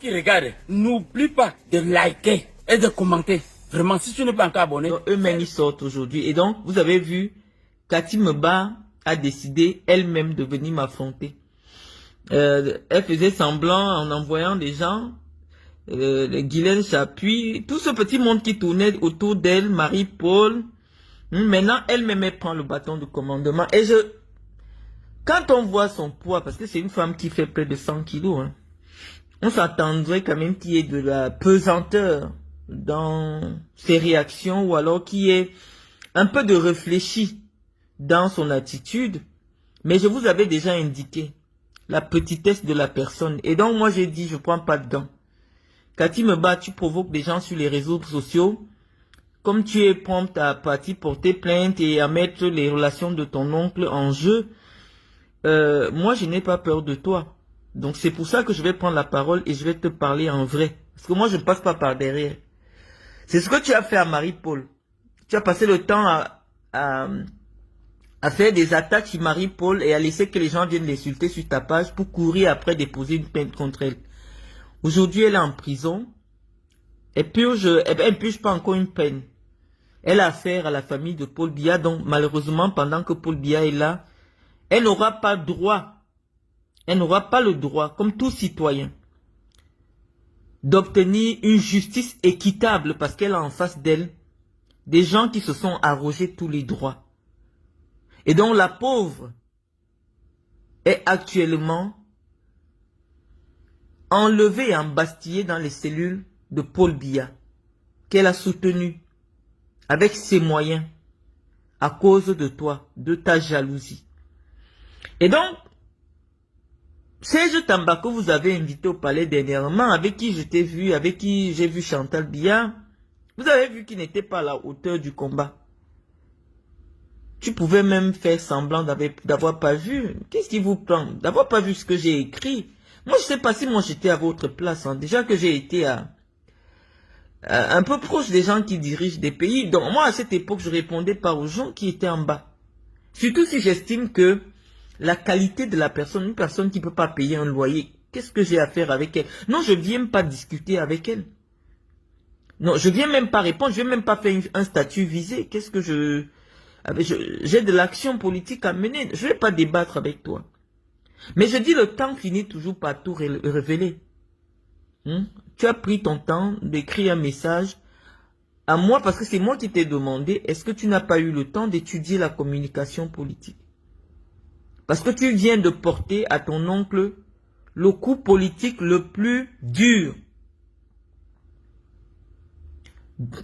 qui regardes, n'oublie pas de liker et de commenter. Vraiment, si tu n'es pas encore abonné. Eux-mêmes, ils sortent aujourd'hui. Et donc, vous avez vu, Cathy Meba a décidé elle-même de venir m'affronter. Elle faisait semblant en envoyant des gens, Guylaine Chapuis, tout ce petit monde qui tournait autour d'elle, Marie-Paul. Maintenant, elle-même, elle prend le bâton de commandement. Et quand on voit son poids, parce que c'est une femme qui fait près de 100 kilos, hein, on s'attendrait quand même qu'il y ait de la pesanteur dans ses réactions, ou alors qu'il y ait un peu de réfléchi dans son attitude. Mais je vous avais déjà indiqué la petitesse de la personne. Et donc, moi, j'ai dit, je prends pas dedans. Cathy Meba, tu provoques des gens sur les réseaux sociaux. Comme tu es prompte à partir porter plainte et à mettre les relations de ton oncle en jeu, moi, je n'ai pas peur de toi. Donc, c'est pour ça que je vais prendre la parole et je vais te parler en vrai. Parce que moi, je ne passe pas par derrière. C'est ce que tu as fait à Marie-Paul. Tu as passé le temps à faire des attaques sur Marie-Paul et à laisser que les gens viennent l'insulter sur ta page pour courir après déposer une plainte contre elle. Aujourd'hui, elle est en prison. Elle purge pas encore une peine. Elle a affaire à la famille de Paul Biya. Donc, malheureusement, pendant que Paul Biya est là, elle n'aura pas droit. Elle n'aura pas le droit, comme tout citoyen, d'obtenir une justice équitable parce qu'elle a en face d'elle des gens qui se sont arrogés tous les droits. Et donc, la pauvre est actuellement enlevée et embastillée dans les cellules de Paul Biya, qu'elle a soutenu avec ses moyens à cause de toi, de ta jalousie. Et donc, Serge Tamba que vous avez invité au palais dernièrement, avec qui je t'ai vu, avec qui j'ai vu Chantal Biya, vous avez vu qu'il n'était pas à la hauteur du combat. Tu pouvais même faire semblant d'avoir pas vu. Qu'est-ce qui vous prend? D'avoir pas vu ce que j'ai écrit. Moi, je sais pas si moi j'étais à votre place. Hein. Déjà que j'ai été un peu proche des gens qui dirigent des pays. Donc moi, à cette époque, je répondais pas aux gens qui étaient en bas. Surtout si j'estime que la qualité de la personne, une personne qui ne peut pas payer un loyer, qu'est-ce que j'ai à faire avec elle? Non, je ne viens pas discuter avec elle. Non, je ne viens même pas répondre, je ne viens même pas faire un statut visé. Qu'est-ce que j'ai de l'action politique à mener. Je ne vais pas débattre avec toi. Mais je dis, le temps finit toujours par tout révéler. Tu as pris ton temps d'écrire un message à moi parce que c'est moi qui t'ai demandé, est-ce que tu n'as pas eu le temps d'étudier la communication politique? Parce que tu viens de porter à ton oncle le coup politique le plus dur.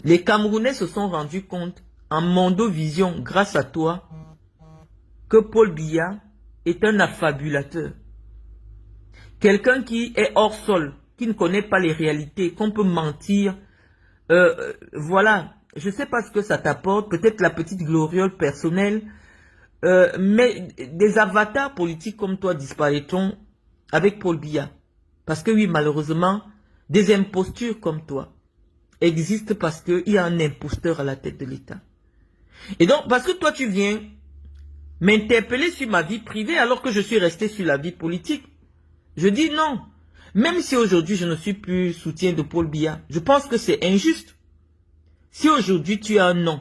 Les Camerounais se sont rendus compte en Mondovision, grâce à toi, que Paul Biya est un affabulateur. Quelqu'un qui est hors sol, qui ne connaît pas les réalités, qu'on peut mentir. Voilà, je ne sais pas ce que ça t'apporte, peut-être la petite gloriole personnelle, mais des avatars politiques comme toi disparaîtront avec Paul Biya. Parce que oui, malheureusement, des impostures comme toi existent parce qu'il y a un imposteur à la tête de l'État. Et donc, parce que toi, tu viens m'interpeller sur ma vie privée alors que je suis resté sur la vie politique. Je dis non. Même si aujourd'hui, je ne suis plus soutien de Paul Biya, je pense que c'est injuste. Si aujourd'hui, tu as un nom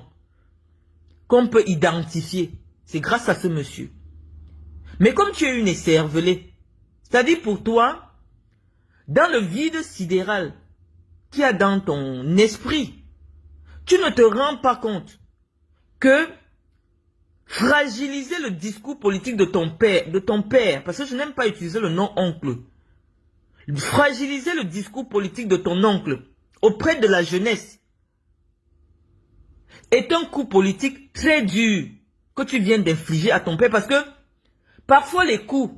qu'on peut identifier, c'est grâce à ce monsieur. Mais comme tu es une écervelée, c'est-à-dire pour toi, dans le vide sidéral qu'il y a dans ton esprit, tu ne te rends pas compte que fragiliser le discours politique de ton père, parce que je n'aime pas utiliser le nom oncle, fragiliser le discours politique de ton oncle auprès de la jeunesse est un coup politique très dur que tu viens d'infliger à ton père, parce que parfois les coups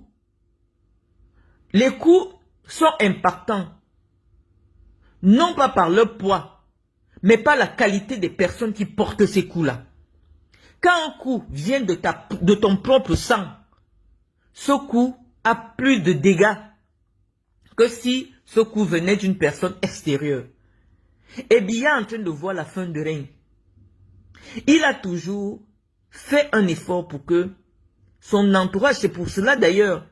sont impactants, non pas par leur poids, mais par la qualité des personnes qui portent ces coups-là. Quand un coup vient de ton propre sang, ce coup a plus de dégâts que si ce coup venait d'une personne extérieure. Et bien en train de voir la fin de règne, il a toujours fait un effort pour que son entourage, c'est pour cela d'ailleurs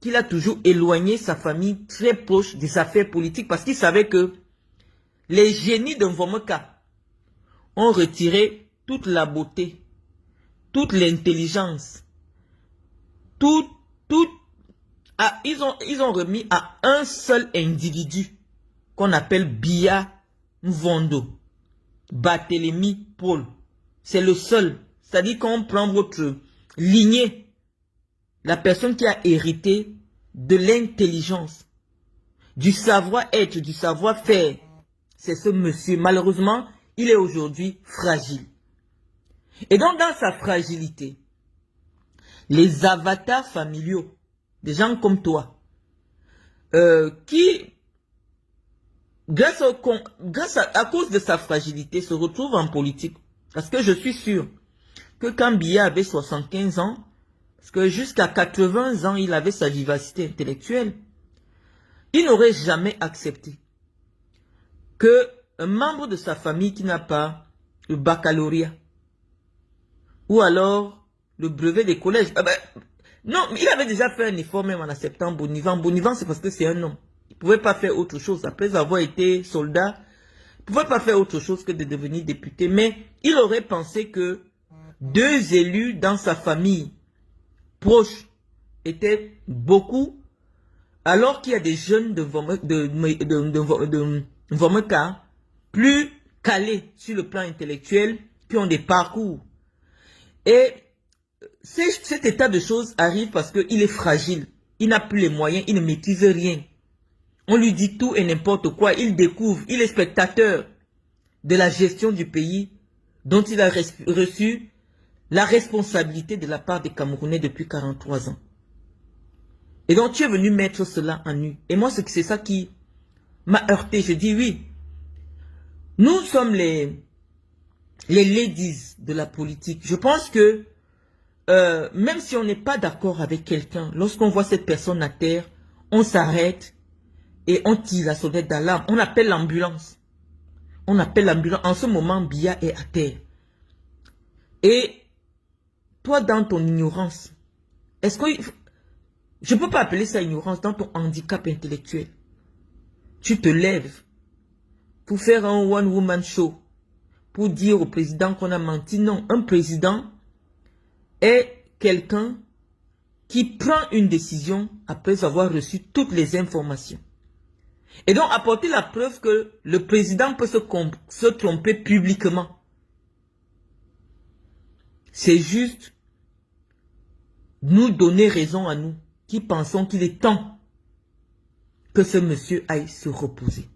qu'il a toujours éloigné sa famille très proche des affaires politiques parce qu'il savait que les génies de Mvomoka ont retiré toute la beauté, toute l'intelligence, ils ont remis à un seul individu qu'on appelle Biya Mvondo, Barthélemy Paul. C'est le seul. C'est-à-dire qu'on prend votre lignée, la personne qui a hérité de l'intelligence, du savoir-être, du savoir-faire. C'est ce monsieur. Malheureusement, il est aujourd'hui fragile. Et donc, dans sa fragilité, les avatars familiaux, des gens comme toi, qui, à cause de sa fragilité, se retrouvent en politique. Parce que je suis sûr que quand Biya avait 75 ans, parce que jusqu'à 80 ans, il avait sa vivacité intellectuelle, il n'aurait jamais accepté que un membre de sa famille qui n'a pas le baccalauréat ou alors le brevet des collèges. Non, il avait déjà fait un effort même en acceptant Bonivant. Bonivant, c'est parce que c'est un homme. Il ne pouvait pas faire autre chose. Après avoir été soldat, il ne pouvait pas faire autre chose que de devenir député. Mais il aurait pensé que 2 élus dans sa famille proche étaient beaucoup, alors qu'il y a des jeunes de Mvomoka plus calés sur le plan intellectuel, qui ont des parcours. Et cet état de choses arrive parce qu'il est fragile. Il n'a plus les moyens, il ne maîtrise rien. On lui dit tout et n'importe quoi. Il découvre, il est spectateur de la gestion du pays dont il a reçu la responsabilité de la part des Camerounais depuis 43 ans. Et donc tu es venu mettre cela en nu. Et moi, c'est ça qui m'a heurté. Je dis oui. Nous sommes les ladies de la politique. Je pense que même si on n'est pas d'accord avec quelqu'un, lorsqu'on voit cette personne à terre, on s'arrête et on tire la sonnette d'alarme. On appelle l'ambulance. On appelle l'ambulance. En ce moment, Biya est à terre. Et toi, dans ton ignorance, est-ce que... Je ne peux pas appeler ça ignorance, dans ton handicap intellectuel. Tu te lèves pour faire un one-woman show, pour dire au président qu'on a menti. Non, un président est quelqu'un qui prend une décision après avoir reçu toutes les informations. Et donc apporter la preuve que le président peut se tromper publiquement. C'est juste nous donner raison à nous, qui pensons qu'il est temps que ce monsieur aille se reposer.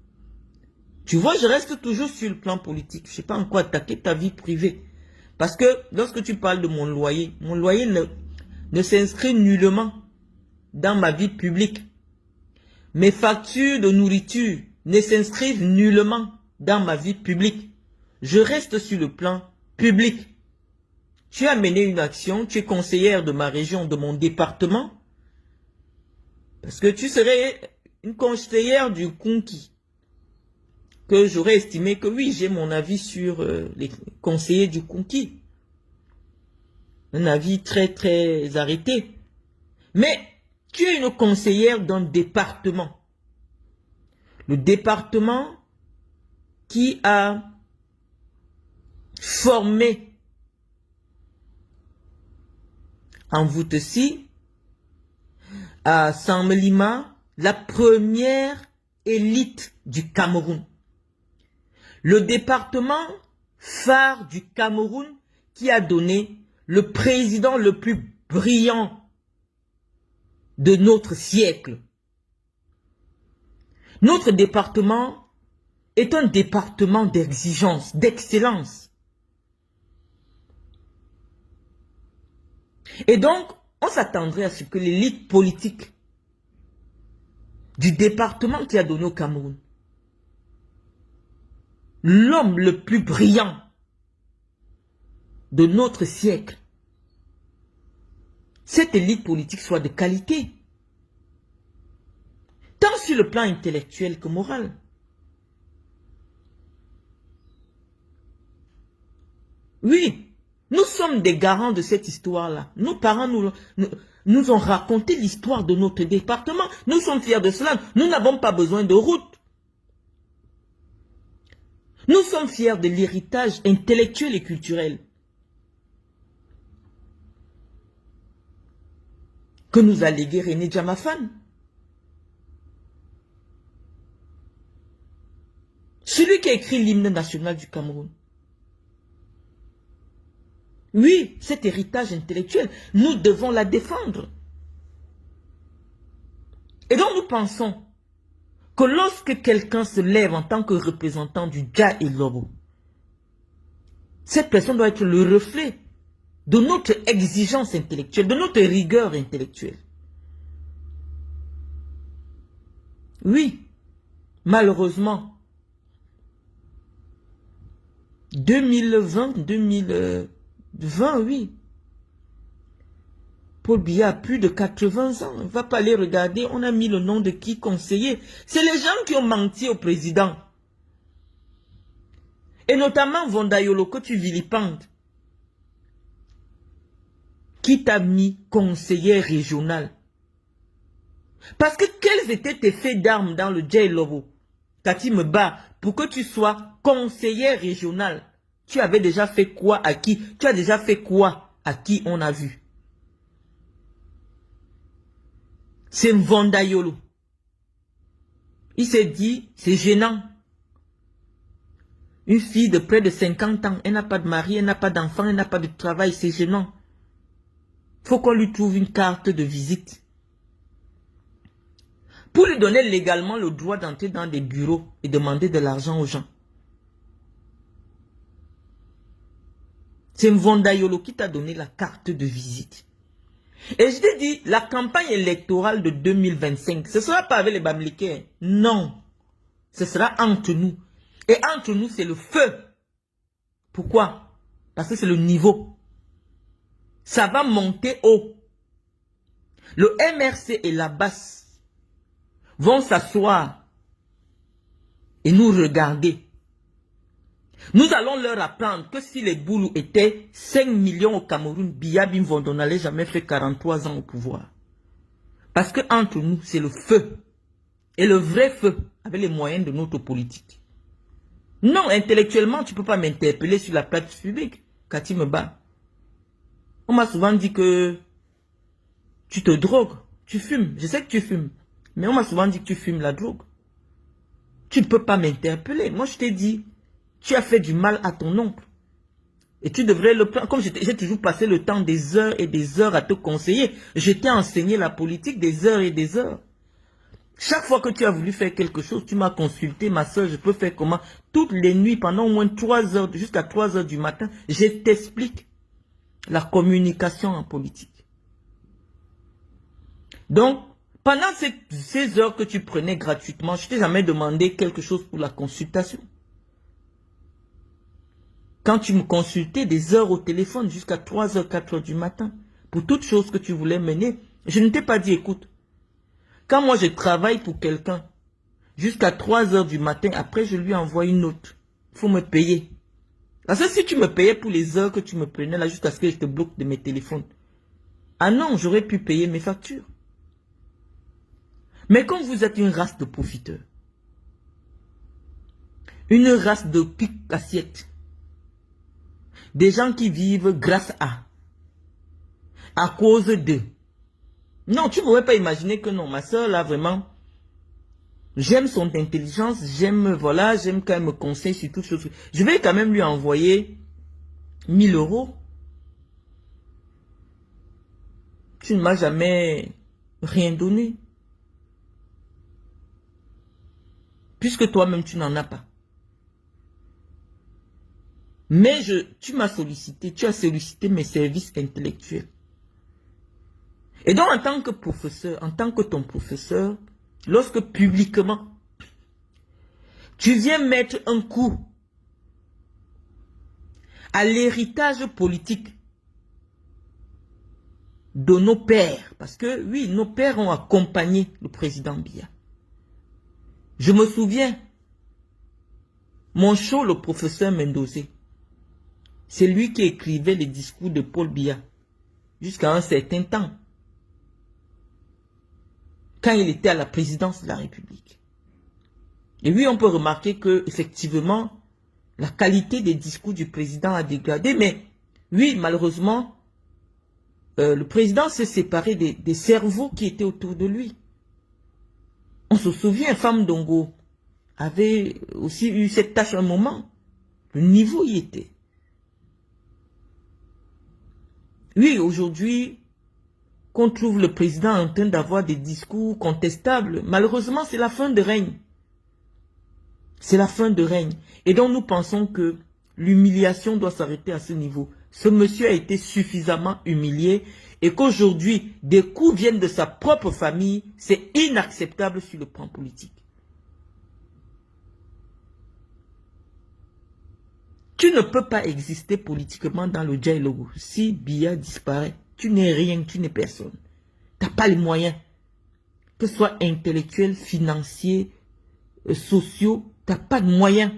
Tu vois, je reste toujours sur le plan politique. Je ne sais pas en quoi attaquer ta vie privée. Parce que lorsque tu parles de mon loyer ne s'inscrit nullement dans ma vie publique. Mes factures de nourriture ne s'inscrivent nullement dans ma vie publique. Je reste sur le plan public. Tu as mené une action, tu es conseillère de ma région, de mon département. Parce que tu serais une conseillère du Konki. Que j'aurais estimé que oui, j'ai mon avis sur les conseillers du Konki. Un avis très très arrêté. Mais tu es une conseillère d'un département. Le département qui a formé en Voutessi, à Sammelima, la première élite du Cameroun. Le département phare du Cameroun qui a donné le président le plus brillant de notre siècle. Notre département est un département d'exigence, d'excellence. Et donc, on s'attendrait à ce que l'élite politique du département qui a donné au Cameroun, l'homme le plus brillant de notre siècle, cette élite politique soit de qualité, tant sur le plan intellectuel que moral. Oui, nous sommes des garants de cette histoire-là. Nos parents nous ont raconté l'histoire de notre département. Nous sommes fiers de cela. Nous n'avons pas besoin de route. Nous sommes fiers de l'héritage intellectuel et culturel que nous a légué René Djamafane. Celui qui a écrit l'hymne national du Cameroun. Oui, cet héritage intellectuel, nous devons la défendre. Et donc nous pensons que lorsque quelqu'un se lève en tant que représentant du Dja et Lobo, cette personne doit être le reflet de notre exigence intellectuelle, de notre rigueur intellectuelle. Oui, malheureusement, 2020, oui. Paul Biya a plus de 80 ans. On ne va pas aller regarder. On a mis le nom de qui conseiller. C'est les gens qui ont menti au président. Et notamment Vondayolo que tu vilipendes. Qui t'a mis conseiller régional? Parce que quels étaient tes faits d'armes dans le Dja Lobo? Kati me bat pour que tu sois conseiller régional. Tu avais déjà fait quoi à qui? Tu as déjà fait quoi à qui on a vu? C'est Vondayolo. Il s'est dit, c'est gênant. Une fille de près de 50 ans, elle n'a pas de mari, elle n'a pas d'enfant, elle n'a pas de travail, c'est gênant. Il faut qu'on lui trouve une carte de visite. Pour lui donner légalement le droit d'entrer dans des bureaux et demander de l'argent aux gens. C'est Vondayolo qui t'a donné la carte de visite. Et je t'ai dit, la campagne électorale de 2025, ce ne sera pas avec les Bamileke. Non. Ce sera entre nous. Et entre nous, c'est le feu. Pourquoi? Parce que c'est le niveau. Ça va monter haut. Le MRC et la basse vont s'asseoir et nous regarder. Nous allons leur apprendre que si les Boulous étaient 5 millions au Cameroun, Biya Bimvondo n'allait jamais faire 43 ans au pouvoir. Parce que entre nous, c'est le feu. Et le vrai feu, avec les moyens de notre politique. Non, intellectuellement, tu ne peux pas m'interpeller sur la place publique. Kati me bat. On m'a souvent dit que tu te drogues, tu fumes. Je sais que tu fumes. Mais on m'a souvent dit que tu fumes la drogue. Tu ne peux pas m'interpeller. Moi, je t'ai dit, tu as fait du mal à ton oncle. Et tu devrais le prendre. Comme j'ai toujours passé le temps des heures et des heures à te conseiller. Je t'ai enseigné la politique des heures et des heures. Chaque fois que tu as voulu faire quelque chose, tu m'as consulté, ma soeur, je peux faire comment? Toutes les nuits, pendant au moins 3 heures, jusqu'à 3 heures du matin, je t'explique la communication en politique. Donc, pendant ces heures que tu prenais gratuitement, je t'ai jamais demandé quelque chose pour la consultation. Quand tu me consultais des heures au téléphone jusqu'à 3 heures, 4 heures du matin, pour toute chose que tu voulais mener, je ne t'ai pas dit, écoute, quand moi je travaille pour quelqu'un, jusqu'à 3 heures du matin, après je lui envoie une note. Il faut me payer. Parce que si tu me payais pour les heures que tu me prenais là, jusqu'à ce que je te bloque de mes téléphones. Ah non, j'aurais pu payer mes factures. Mais comme vous êtes une race de profiteurs, une race de pique-assiette, des gens qui vivent grâce à cause de. Non, tu ne pourrais pas imaginer que non, ma soeur là vraiment, j'aime son intelligence, j'aime quand elle me conseille sur toutes choses. Je vais quand même lui envoyer 1000 €. Tu ne m'as jamais rien donné. Puisque toi-même tu n'en as pas. Mais tu m'as sollicité, tu as sollicité mes services intellectuels. Et donc en tant que professeur, en tant que ton professeur, lorsque publiquement, tu viens mettre un coup à l'héritage politique de nos pères, parce que oui, nos pères ont accompagné le président Biya. Je me souviens, mon show, le professeur Mendozé, c'est lui qui écrivait les discours de Paul Biya jusqu'à un certain temps. quand il était à la présidence de la République. Et oui, on peut remarquer que effectivement, la qualité des discours du président a dégradé, mais oui, malheureusement, le président s'est séparé des cerveaux qui étaient autour de lui. On se souvient, Femme Dongo avait aussi eu cette tâche à un moment. Le niveau y était. Oui, aujourd'hui, qu'on trouve le président en train d'avoir des discours contestables, malheureusement, c'est la fin de règne. C'est la fin de règne. Et donc, nous pensons que l'humiliation doit s'arrêter à ce niveau. Ce monsieur a été suffisamment humilié et qu'aujourd'hui, des coups viennent de sa propre famille. C'est inacceptable sur le plan politique. Tu ne peux pas exister politiquement dans le dialogue. Si Biya disparaît, tu n'es rien, tu n'es personne. Tu n'as pas les moyens. Que ce soit intellectuel, financier, sociaux, tu n'as pas de moyens.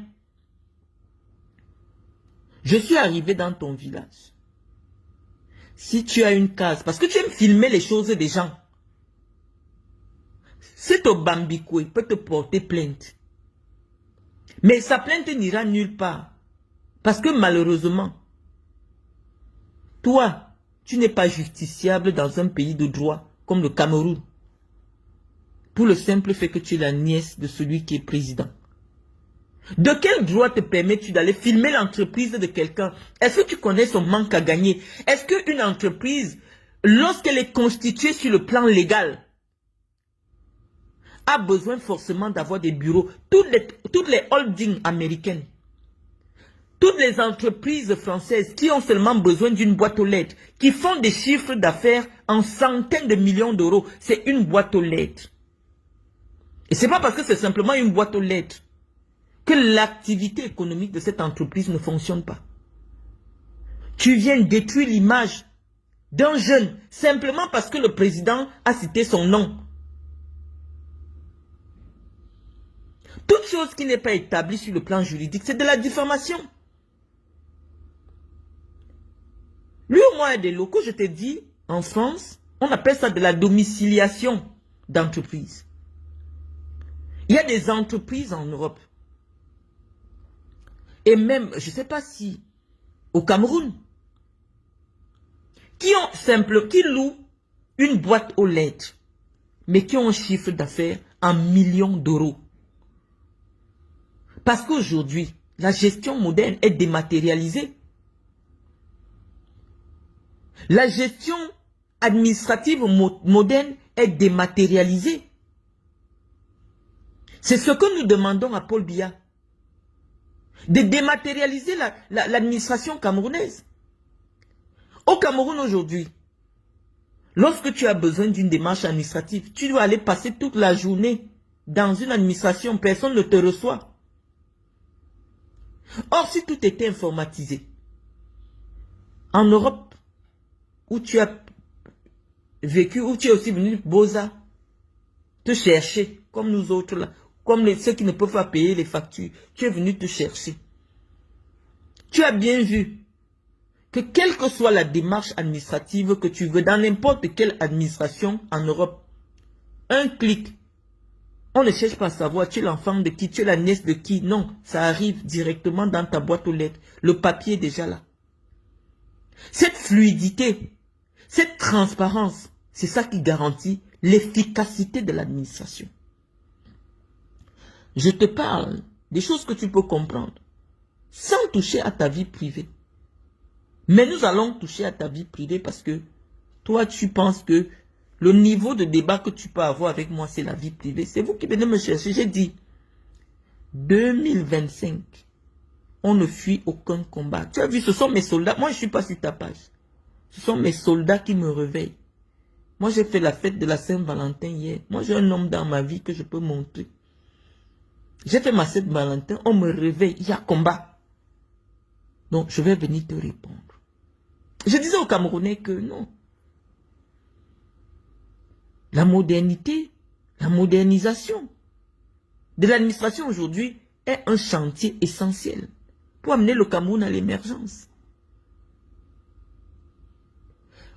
Je suis arrivé dans ton village. Si tu as une case, parce que tu aimes filmer les choses des gens, cet Obambikwe peut te porter plainte. Mais sa plainte n'ira nulle part. Parce que malheureusement, toi, tu n'es pas justiciable dans un pays de droit comme le Cameroun. Pour le simple fait que tu es la nièce de celui qui est président. De quel droit te permets-tu d'aller filmer l'entreprise de quelqu'un? Est-ce que tu connais son manque à gagner? Est-ce qu'une entreprise, lorsqu'elle est constituée sur le plan légal, a besoin forcément d'avoir des bureaux? Toutes les holdings américaines, toutes les entreprises françaises qui ont seulement besoin d'une boîte aux lettres, qui font des chiffres d'affaires en centaines de millions d'euros, c'est une boîte aux lettres. Et ce n'est pas parce que c'est simplement une boîte aux lettres que l'activité économique de cette entreprise ne fonctionne pas. Tu viens détruire l'image d'un jeune simplement parce que le président a cité son nom. Toute chose qui n'est pas établie sur le plan juridique, c'est de la diffamation. Lui ou moi, des locaux, je te dis, en France, on appelle ça de la domiciliation d'entreprise. Il y a des entreprises en Europe. Et même, je ne sais pas si, au Cameroun, qui louent une boîte aux lettres, mais qui ont un chiffre d'affaires en millions d'euros. Parce qu'aujourd'hui, la gestion moderne est dématérialisée. La gestion administrative moderne est dématérialisée. C'est ce que nous demandons à Paul Biya. De dématérialiser l'administration camerounaise. Au Cameroun aujourd'hui, lorsque tu as besoin d'une démarche administrative, tu dois aller passer toute la journée dans une administration, personne ne te reçoit. Or, si tout était informatisé, en Europe, où tu as vécu, où tu es aussi venu, Boza, te chercher, comme nous autres là, comme ceux qui ne peuvent pas payer les factures, tu es venu te chercher. Tu as bien vu que quelle que soit la démarche administrative que tu veux, dans n'importe quelle administration en Europe, un clic, on ne cherche pas à savoir tu es l'enfant de qui, tu es la nièce de qui. Non, ça arrive directement dans ta boîte aux lettres. Le papier est déjà là. Cette fluidité, cette transparence, c'est ça qui garantit l'efficacité de l'administration. Je te parle des choses que tu peux comprendre sans toucher à ta vie privée. Mais nous allons toucher à ta vie privée parce que toi, tu penses que le niveau de débat que tu peux avoir avec moi, c'est la vie privée. C'est vous qui venez me chercher. J'ai dit, 2025, on ne fuit aucun combat. Tu as vu, ce sont mes soldats. Moi, je ne suis pas sur ta page. Ce sont mes soldats qui me réveillent. Moi, j'ai fait la fête de la Saint-Valentin hier. Moi, j'ai un homme dans ma vie que je peux montrer. J'ai fait ma Saint-Valentin, on me réveille, il y a combat. Donc, je vais venir te répondre. Je disais aux Camerounais que non. La modernité, la modernisation de l'administration aujourd'hui est un chantier essentiel pour amener le Cameroun à l'émergence.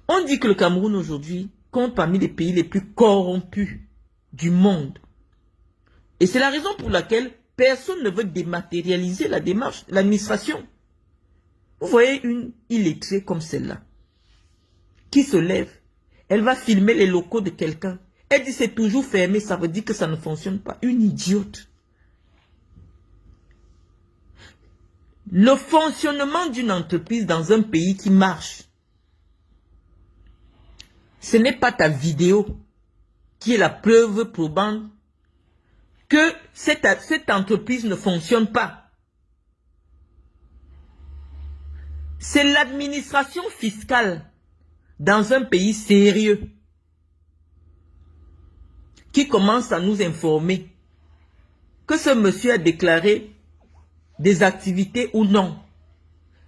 On dit que le Cameroun aujourd'hui compte parmi les pays les plus corrompus du monde. Et c'est la raison pour laquelle personne ne veut dématérialiser la démarche, l'administration. Vous voyez une illettrée comme celle-là, qui se lève, elle va filmer les locaux de quelqu'un. Elle dit c'est toujours fermé, ça veut dire que ça ne fonctionne pas. Une idiote. Le fonctionnement d'une entreprise dans un pays qui marche, ce n'est pas ta vidéo qui est la preuve probante que cette entreprise ne fonctionne pas. C'est l'administration fiscale dans un pays sérieux qui commence à nous informer que ce monsieur a déclaré des activités ou non,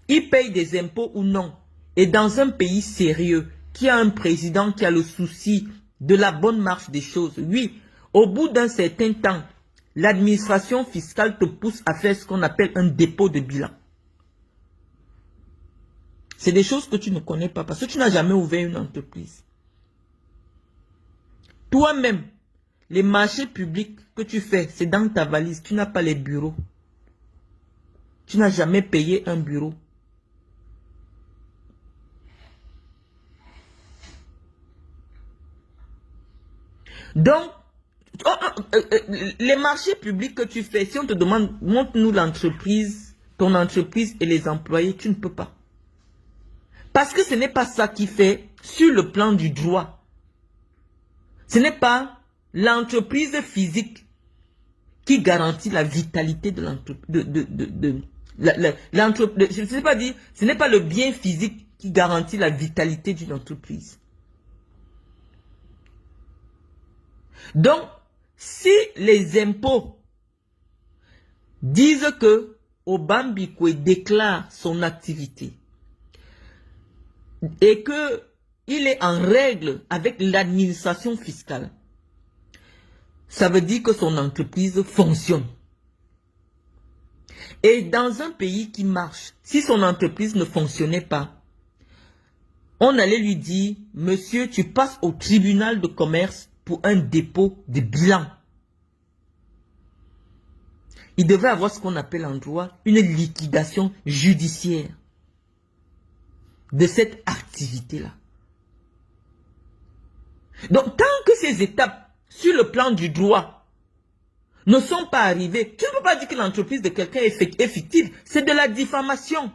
il paye des impôts ou non. Et dans un pays sérieux qui a un président qui a le souci de la bonne marche des choses, oui, au bout d'un certain temps, l'administration fiscale te pousse à faire ce qu'on appelle un dépôt de bilan. C'est des choses que tu ne connais pas parce que tu n'as jamais ouvert une entreprise. Toi-même, les marchés publics que tu fais, c'est dans ta valise. Tu n'as pas les bureaux. Tu n'as jamais payé un bureau. Donc, les marchés publics que tu fais, si on te demande, montre-nous l'entreprise, ton entreprise et les employés, tu ne peux pas. Parce que ce n'est pas ça qui fait sur le plan du droit. Ce n'est pas l'entreprise physique qui garantit la vitalité de l'entreprise. Je ne sais pas dire, ce n'est pas le bien physique qui garantit la vitalité d'une entreprise. Donc, si les impôts disent que Obambikwe déclare son activité et qu'il est en règle avec l'administration fiscale, ça veut dire que son entreprise fonctionne. Et dans un pays qui marche, si son entreprise ne fonctionnait pas, on allait lui dire, monsieur, tu passes au tribunal de commerce pour un dépôt de bilan. Il devrait avoir ce qu'on appelle en droit une liquidation judiciaire de cette activité-là. Donc, tant que ces étapes sur le plan du droit ne sont pas arrivées, tu ne peux pas dire que l'entreprise de quelqu'un est fictive. C'est de la diffamation.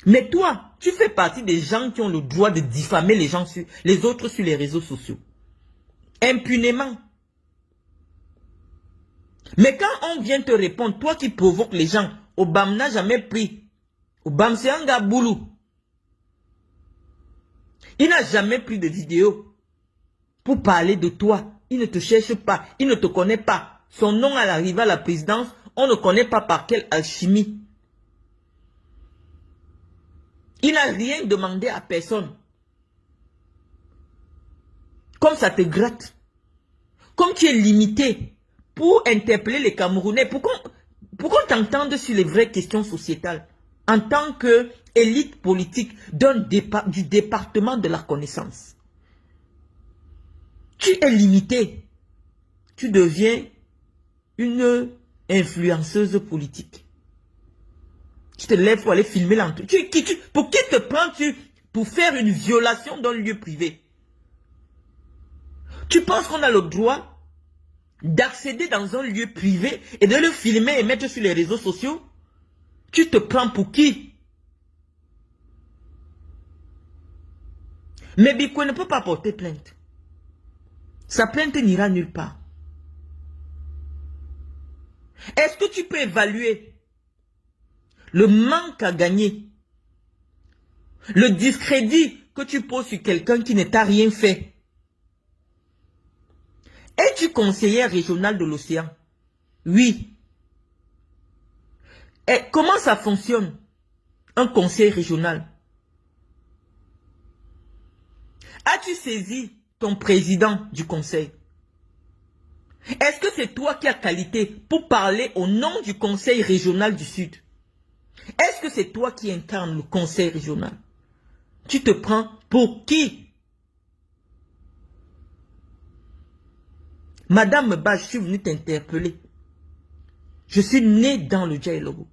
Mais toi, tu fais partie des gens qui ont le droit de diffamer les autres sur les réseaux sociaux. Impunément. Mais quand on vient te répondre, toi qui provoques les gens, Obama n'a jamais pris. Obama c'est un gars boulou. Il n'a jamais pris de vidéo pour parler de toi. Il ne te cherche pas. Il ne te connaît pas. Son nom à l'arrivée à la présidence, on ne connaît pas par quelle alchimie. Il n'a rien demandé à personne. Comme ça te gratte. Comme tu es limité pour interpeller les Camerounais. Pour qu'on t'entende sur les vraies questions sociétales. En tant qu'élite politique du département de la connaissance. Tu es limité. Tu deviens une influenceuse politique. Tu te lèves pour aller filmer l'entreprise. Pour qui te prends-tu pour faire une violation d'un lieu privé? Tu penses qu'on a le droit d'accéder dans un lieu privé et de le filmer et mettre sur les réseaux sociaux? Tu te prends pour qui? Mais Bikwe ne peut pas porter plainte. Sa plainte n'ira nulle part. Est-ce que tu peux évaluer le manque à gagner, le discrédit que tu poses sur quelqu'un qui ne t'a rien fait? Es-tu conseillère régionale de l'océan? Oui. Et comment ça fonctionne, un conseil régional? As-tu saisi ton président du conseil? Est-ce que c'est toi qui as qualité pour parler au nom du conseil régional du Sud? Est-ce que c'est toi qui incarnes le conseil régional? Tu te prends pour qui? Madame Meba, je suis venu t'interpeller. Je suis né dans le Djailogo.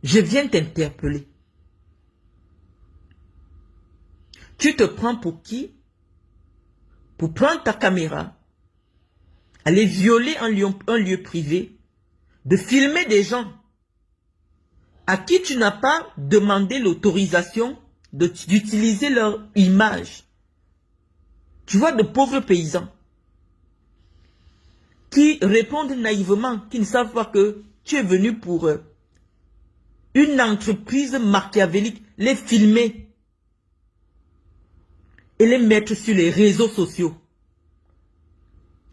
Je viens t'interpeller. Tu te prends pour qui? Pour prendre ta caméra, aller violer un lieu privé, de filmer des gens à qui tu n'as pas demandé l'autorisation d'utiliser leur image. Tu vois de pauvres paysans qui répondent naïvement, qui ne savent pas que tu es venu pour une entreprise machiavélique, les filmer et les mettre sur les réseaux sociaux.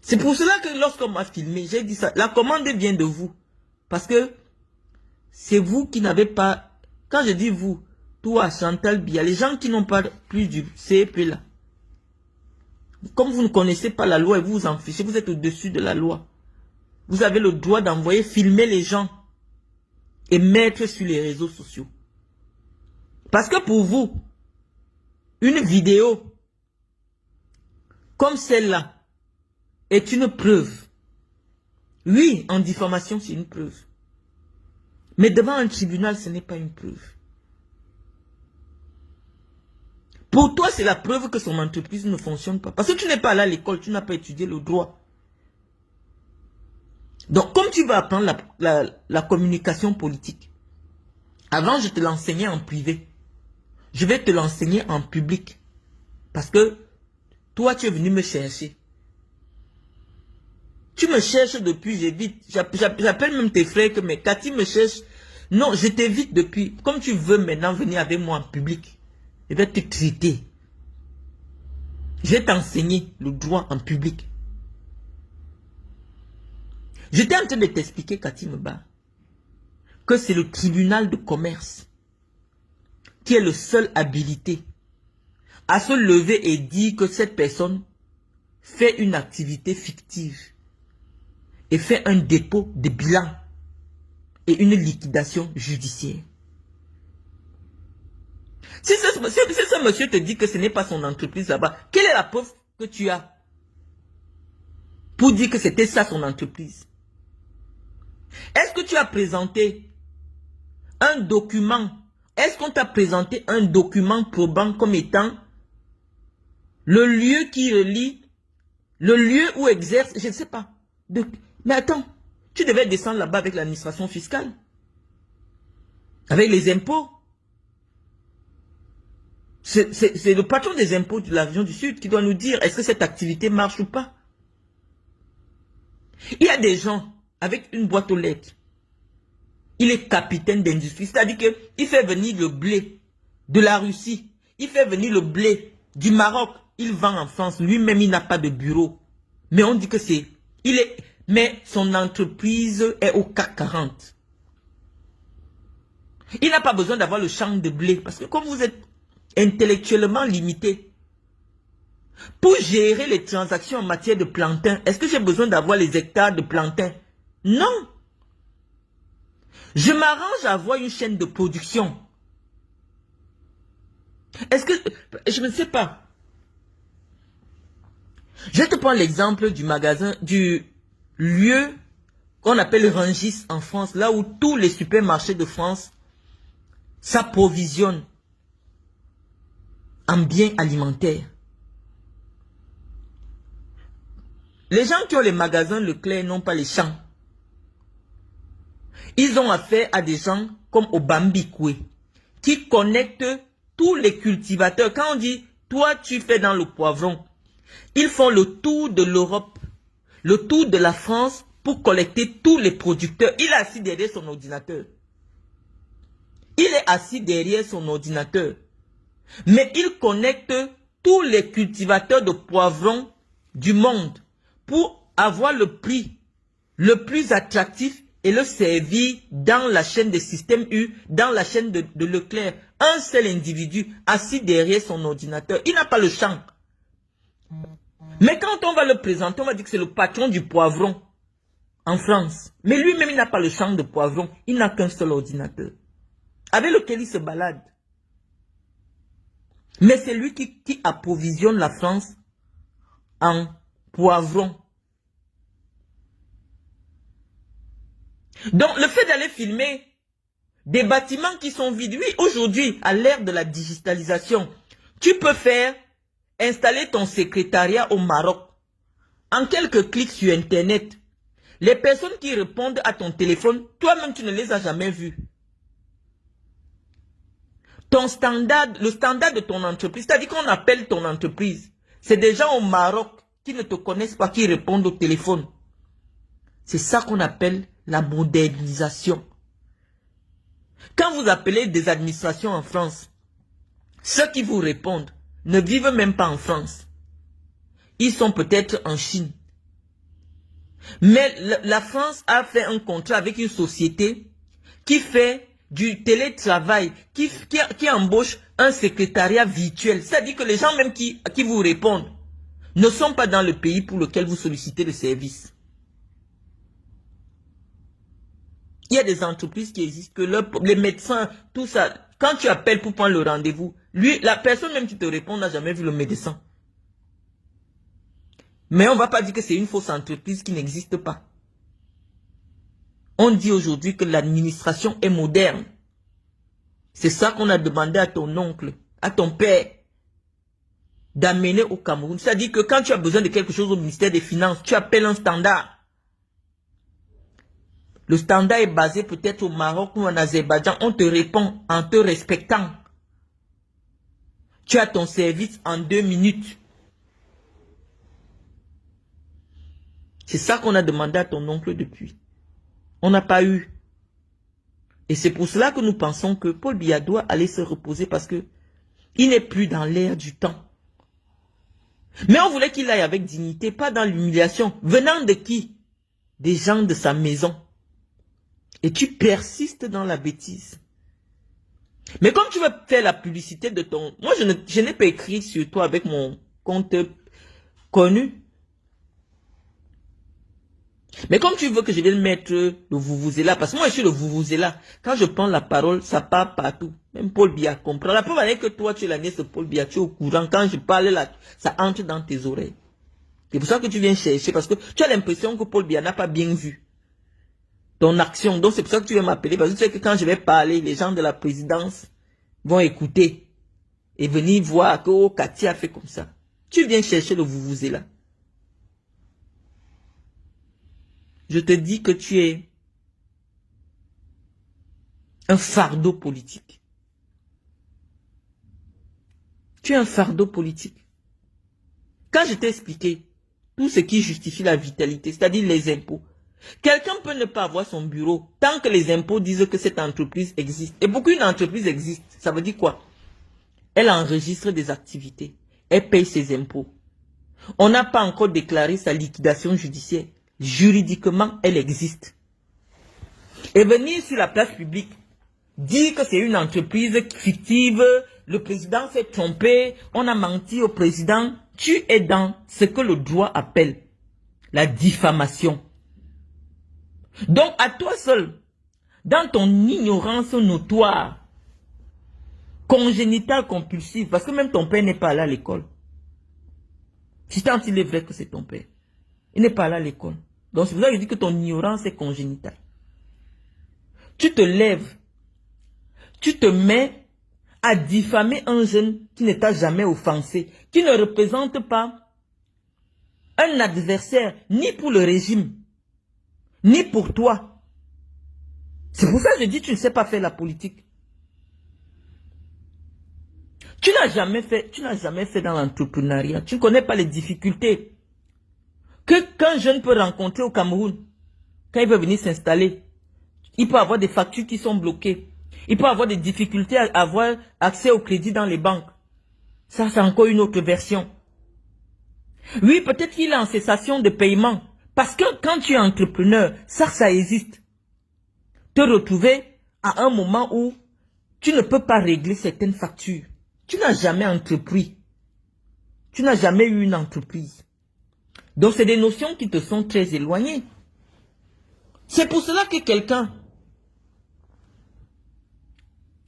C'est pour cela que lorsqu'on m'a filmé, j'ai dit ça, la commande vient de vous. Parce que c'est vous qui n'avez pas, quand je dis vous, toi, Chantal Biya, les gens qui n'ont pas plus du CEP là, comme vous ne connaissez pas la loi et vous vous en fichez, vous êtes au-dessus de la loi. Vous avez le droit d'envoyer filmer les gens et mettre sur les réseaux sociaux. Parce que pour vous, une vidéo comme celle-là est une preuve. Oui, en diffamation, c'est une preuve. Mais devant un tribunal, ce n'est pas une preuve. Pour toi, c'est la preuve que son entreprise ne fonctionne pas. Parce que tu n'es pas allé à l'école, tu n'as pas étudié le droit. Donc, comme tu vas apprendre la communication politique, avant, je te l'enseignais en privé. Je vais te l'enseigner en public. Parce que toi, tu es venu me chercher. Tu me cherches depuis, j'évite. J'appelle même tes frères que mais Cathy me cherche. Non, je t'évite depuis. Comme tu veux maintenant venir avec moi en public, je vais te traiter. Je vais t'enseigner le droit en public. J'étais en train de t'expliquer, Cathy Meba, que c'est le tribunal de commerce qui est le seul habilité à se lever et dire que cette personne fait une activité fictive et fait un dépôt de bilan et une liquidation judiciaire. Si ce monsieur te dit que ce n'est pas son entreprise là-bas, quelle est la preuve que tu as pour dire que c'était ça son entreprise? Est-ce que tu as présenté un document? Est-ce qu'on t'a présenté un document probant comme étant le lieu qui relie, le lieu où exerce, je ne sais pas. Mais attends, tu devais descendre là-bas avec l'administration fiscale, avec les impôts. C'est le patron des impôts de la région du Sud qui doit nous dire est-ce que cette activité marche ou pas. Il y a des gens avec une boîte aux lettres. Il est capitaine d'industrie, c'est-à-dire qu'il fait venir le blé de la Russie, il fait venir le blé du Maroc, il vend en France, lui-même il n'a pas de bureau. Mais on dit que c'est, mais son entreprise est au CAC 40. Il n'a pas besoin d'avoir le champ de blé, parce que comme vous êtes intellectuellement limité, pour gérer les transactions en matière de plantain, est-ce que j'ai besoin d'avoir les hectares de plantain? Non. Je m'arrange à avoir une chaîne de production. Est-ce que... Je ne sais pas. Je te prends l'exemple du magasin, du lieu qu'on appelle Rungis en France, là où tous les supermarchés de France s'approvisionnent en biens alimentaires. Les gens qui ont les magasins Leclerc n'ont pas les champs. Ils ont affaire à des gens comme Obambikwe qui connectent tous les cultivateurs. Quand on dit, toi tu fais dans le poivron, ils font le tour de l'Europe, le tour de la France pour collecter tous les producteurs. Il est assis derrière son ordinateur. Il est assis derrière son ordinateur. Mais il connecte tous les cultivateurs de poivrons du monde pour avoir le prix le plus attractif et le servir dans la chaîne des systèmes U, dans la chaîne de Leclerc. Un seul individu assis derrière son ordinateur. Il n'a pas le champ. Mais quand on va le présenter, on va dire que c'est le patron du poivron en France. Mais lui-même, il n'a pas le champ de poivron. Il n'a qu'un seul ordinateur avec lequel il se balade. Mais c'est lui qui approvisionne la France en poivrons. Donc, le fait d'aller filmer des bâtiments qui sont vides, oui, aujourd'hui, à l'ère de la digitalisation, tu peux installer ton secrétariat au Maroc. En quelques clics sur Internet, les personnes qui répondent à ton téléphone, toi-même, tu ne les as jamais vues. Ton standard, le standard de ton entreprise, c'est-à-dire qu'on appelle ton entreprise, c'est des gens au Maroc qui ne te connaissent pas, qui répondent au téléphone. C'est ça qu'on appelle la modernisation. Quand vous appelez des administrations en France, ceux qui vous répondent ne vivent même pas en France. Ils sont peut-être en Chine. Mais la France a fait un contrat avec une société qui fait du télétravail, qui embauche un secrétariat virtuel. C'est-à-dire que les gens même qui vous répondent ne sont pas dans le pays pour lequel vous sollicitez le service. Il y a des entreprises qui existent, que les médecins, tout ça, quand tu appelles pour prendre le rendez-vous, la personne même qui te répond n'a jamais vu le médecin. Mais on ne va pas dire que c'est une fausse entreprise qui n'existe pas. On dit aujourd'hui que l'administration est moderne. C'est ça qu'on a demandé à ton oncle, à ton père, d'amener au Cameroun. C'est-à-dire que quand tu as besoin de quelque chose au ministère des Finances, tu appelles un standard. Le standard est basé peut-être au Maroc ou en Azerbaïdjan. On te répond en te respectant. Tu as ton service en 2 minutes. C'est ça qu'on a demandé à ton oncle depuis. On n'a pas eu. Et c'est pour cela que nous pensons que Paul Biya doit aller se reposer parce que il n'est plus dans l'air du temps. Mais on voulait qu'il aille avec dignité, pas dans l'humiliation. Venant de qui? Des gens de sa maison. Et tu persistes dans la bêtise. Mais comme tu veux faire la publicité de ton... Moi, je n'ai pas écrit sur toi avec mon compte connu. Mais comme tu veux que je vienne mettre le Vuvuzela, parce que moi je suis le Vuvuzela, quand je prends la parole, ça part partout. Même Paul Biya comprend. La preuve est que toi, tu es la nièce de Paul Biya, tu es au courant. Quand je parle là, ça entre dans tes oreilles. C'est pour ça que tu viens chercher, parce que tu as l'impression que Paul Biya n'a pas bien vu ton action. Donc c'est pour ça que tu viens m'appeler, parce que tu sais que quand je vais parler, les gens de la présidence vont écouter et venir voir que oh, Cathy a fait comme ça. Tu viens chercher le Vuvuzela. Je te dis que tu es un fardeau politique. Tu es un fardeau politique. Quand je t'ai expliqué tout ce qui justifie la vitalité, c'est-à-dire les impôts, quelqu'un peut ne pas avoir son bureau tant que les impôts disent que cette entreprise existe. Et pour qu'une entreprise existe, ça veut dire quoi? Elle enregistre des activités. Elle paye ses impôts. On n'a pas encore déclaré sa liquidation judiciaire. Juridiquement, elle existe. Et venir sur la place publique, dire que c'est une entreprise fictive, le président s'est trompé, on a menti au président, tu es dans ce que le droit appelle la diffamation. Donc à toi seul, dans ton ignorance notoire, congénitale compulsive, parce que même ton père n'est pas allé à l'école. Si tant il est vrai que c'est ton père. Il n'est pas allé à l'école. Donc c'est pour ça que je dis que ton ignorance est congénitale. Tu te lèves, tu te mets à diffamer un jeune qui ne t'a jamais offensé, qui ne représente pas un adversaire ni pour le régime, ni pour toi. C'est pour ça que je dis que tu ne sais pas faire la politique. Tu n'as jamais fait dans l'entrepreneuriat. Tu ne connais pas les difficultés qu'un jeune peut rencontrer au Cameroun quand il veut venir s'installer. Il peut avoir des factures qui sont bloquées. Il peut avoir des difficultés à avoir accès au crédit dans les banques. Ça, c'est encore une autre version. Oui, peut-être qu'il est en cessation de paiement. Parce que quand tu es entrepreneur, ça existe. Te retrouver à un moment où tu ne peux pas régler certaines factures. Tu n'as jamais entrepris. Tu n'as jamais eu une entreprise. Donc, c'est des notions qui te sont très éloignées. C'est pour cela que quelqu'un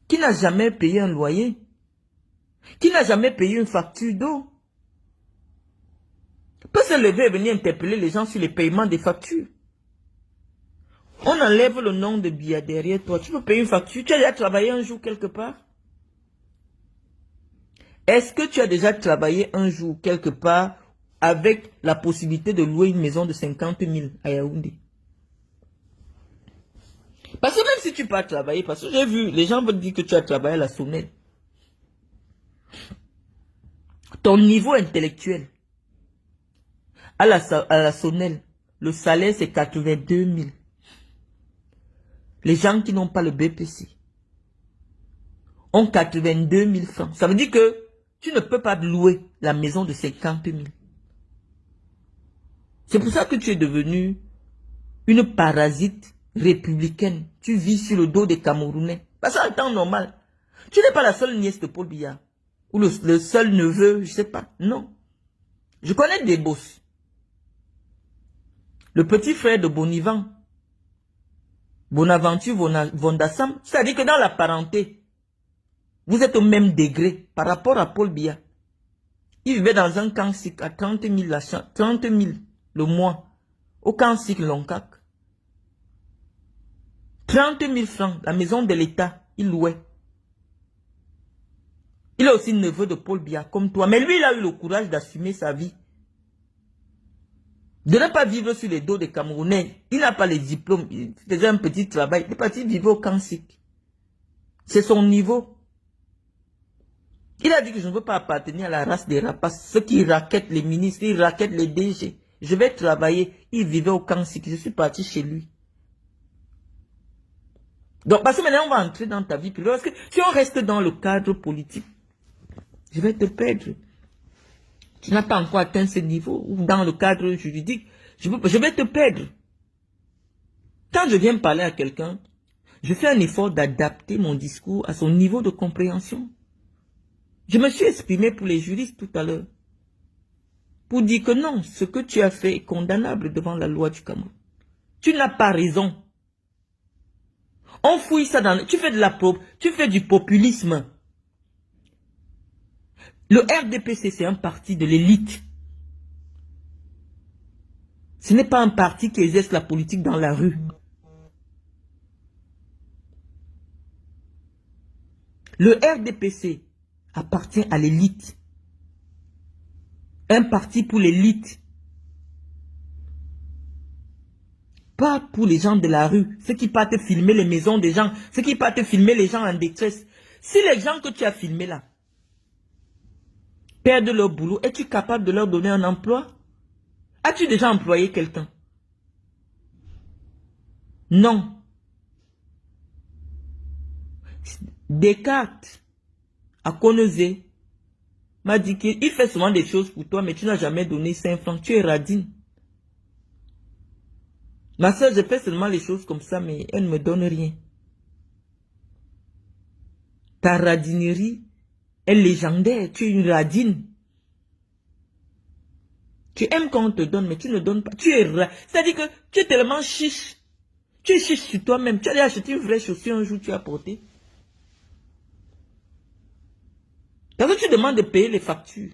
qui n'a jamais payé un loyer qui n'a jamais payé une facture d'eau, peut se lever et venir interpeller les gens sur les paiements des factures. On enlève le nom de Biya derrière toi. Tu peux payer une facture. Tu as déjà travaillé un jour quelque part? Est-ce que tu as déjà travaillé un jour quelque part avec la possibilité de louer une maison de 50 000 à Yaoundé? Parce que même si tu peux travailler, parce que j'ai vu, les gens veulent dire que tu as travaillé à la Sonnelle. Ton niveau intellectuel, à la Sonnelle, le salaire c'est 82 000. Les gens qui n'ont pas le BPC ont 82 000 francs. Ça veut dire que tu ne peux pas louer la maison de 50 000. C'est pour ça que tu es devenu une parasite républicaine. Tu vis sur le dos des Camerounais. Parce qu'en temps normal, tu n'es pas la seule nièce de Paul Biya. Ou le seul neveu, je ne sais pas. Non. Je connais des boss. Le petit frère de Bonivan, Bonaventure Vondassam, c'est-à-dire que dans la parenté, vous êtes au même degré par rapport à Paul Biya. Il vivait dans un camp cycle à 30 000 le mois, au camp cycle Loncac. 30 000 francs, la maison de l'État, il louait. Il est aussi neveu de Paul Biya, comme toi. Mais lui, il a eu le courage d'assumer sa vie. De ne pas vivre sur les dos des Camerounais. Il n'a pas les diplômes. Il faisait un petit travail. Il est parti vivre au camp cycle. C'est son niveau. Il a dit que je ne veux pas appartenir à la race des rapaces. Ceux qui raquettent les ministres, ils raquettent les DG. Je vais travailler. Il vivait au camp cycle. Je suis parti chez lui. Donc, parce que maintenant, on va entrer dans ta vie privée. Parce que si on reste dans le cadre politique, je vais te perdre. Tu n'as pas encore atteint ce niveau. Ou dans le cadre juridique, je vais te perdre. Quand je viens parler à quelqu'un, je fais un effort d'adapter mon discours à son niveau de compréhension. Je me suis exprimé pour les juristes tout à l'heure. Pour dire que non, ce que tu as fait est condamnable devant la loi du Cameroun. Tu n'as pas raison. On fouille ça dans... Tu fais du populisme. Le RDPC, c'est un parti de l'élite. Ce n'est pas un parti qui exerce la politique dans la rue. Le RDPC appartient à l'élite. Un parti pour l'élite. Pas pour les gens de la rue. Ceux qui partent filmer les maisons des gens. Ceux qui partent filmer les gens en détresse. Si les gens que tu as filmés là perdent leur boulot, es-tu capable de leur donner un emploi? As-tu déjà employé quelqu'un? Non. Descartes, à Conezé, m'a dit qu'il fait souvent des choses pour toi, mais tu n'as jamais donné 5 francs. Tu es radine. Ma soeur, je fais seulement les choses comme ça, mais elle ne me donne rien. Ta radinerie est légendaire. Tu es une radine. Tu aimes quand on te donne, mais tu ne donnes pas. C'est-à-dire que tu es tellement chiche. Tu es chiche sur toi-même. Tu as acheté une vraie chaussure un jour, tu as porté. Parce que tu demandes de payer les factures.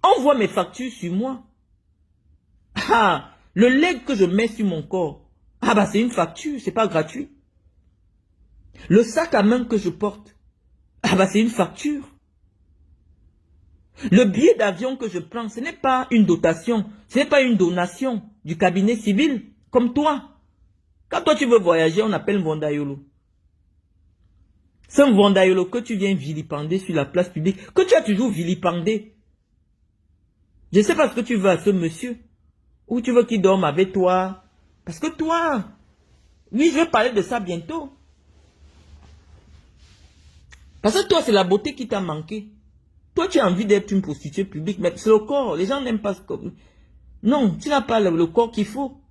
On voit mes factures sur moi. Ah, le leg que je mets sur mon corps. Ah bah c'est une facture, c'est pas gratuit. Le sac à main que je porte. Ah bah c'est une facture. Le billet d'avion que je prends, ce n'est pas une dotation. Ce n'est pas une donation du cabinet civil, comme toi. Quand toi tu veux voyager, on appelle Vondayolo. C'est un Vondayolo que tu viens vilipender sur la place publique, que tu as toujours vilipendé. Je ne sais pas ce que tu veux à ce monsieur. Ou tu veux qu'il dorme avec toi. Parce que toi, oui, je vais parler de ça bientôt. Parce que toi, c'est la beauté qui t'a manqué. Toi, tu as envie d'être une prostituée publique, mais c'est le corps. Les gens n'aiment pas ce corps. Non, tu n'as pas le corps qu'il faut.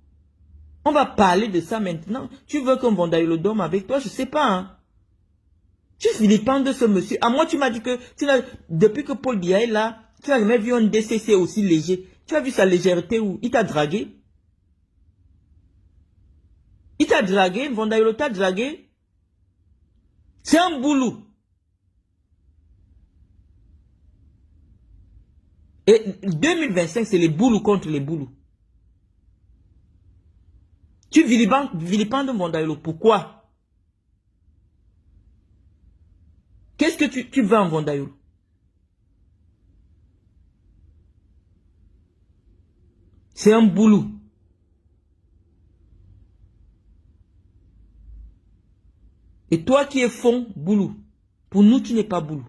On va parler de ça maintenant. Tu veux qu'on Vondayolo dorme avec toi? Je ne sais pas. Hein. Tu filipandes de ce monsieur. À moi, tu m'as dit que depuis que Paul Biya est là, tu n'as jamais vu un DCC aussi léger. Tu as vu sa légèreté où il t'a dragué? Il t'a dragué, Vondayolo t'a dragué. C'est un boulot. Et 2025, c'est les boulous contre les boulous. Tu vilipendes Vondaïlo. Pourquoi? Qu'est-ce que tu veux en Vondaïlo? C'est un boulot. Et toi qui es fond, boulot. Pour nous, tu n'es pas boulot.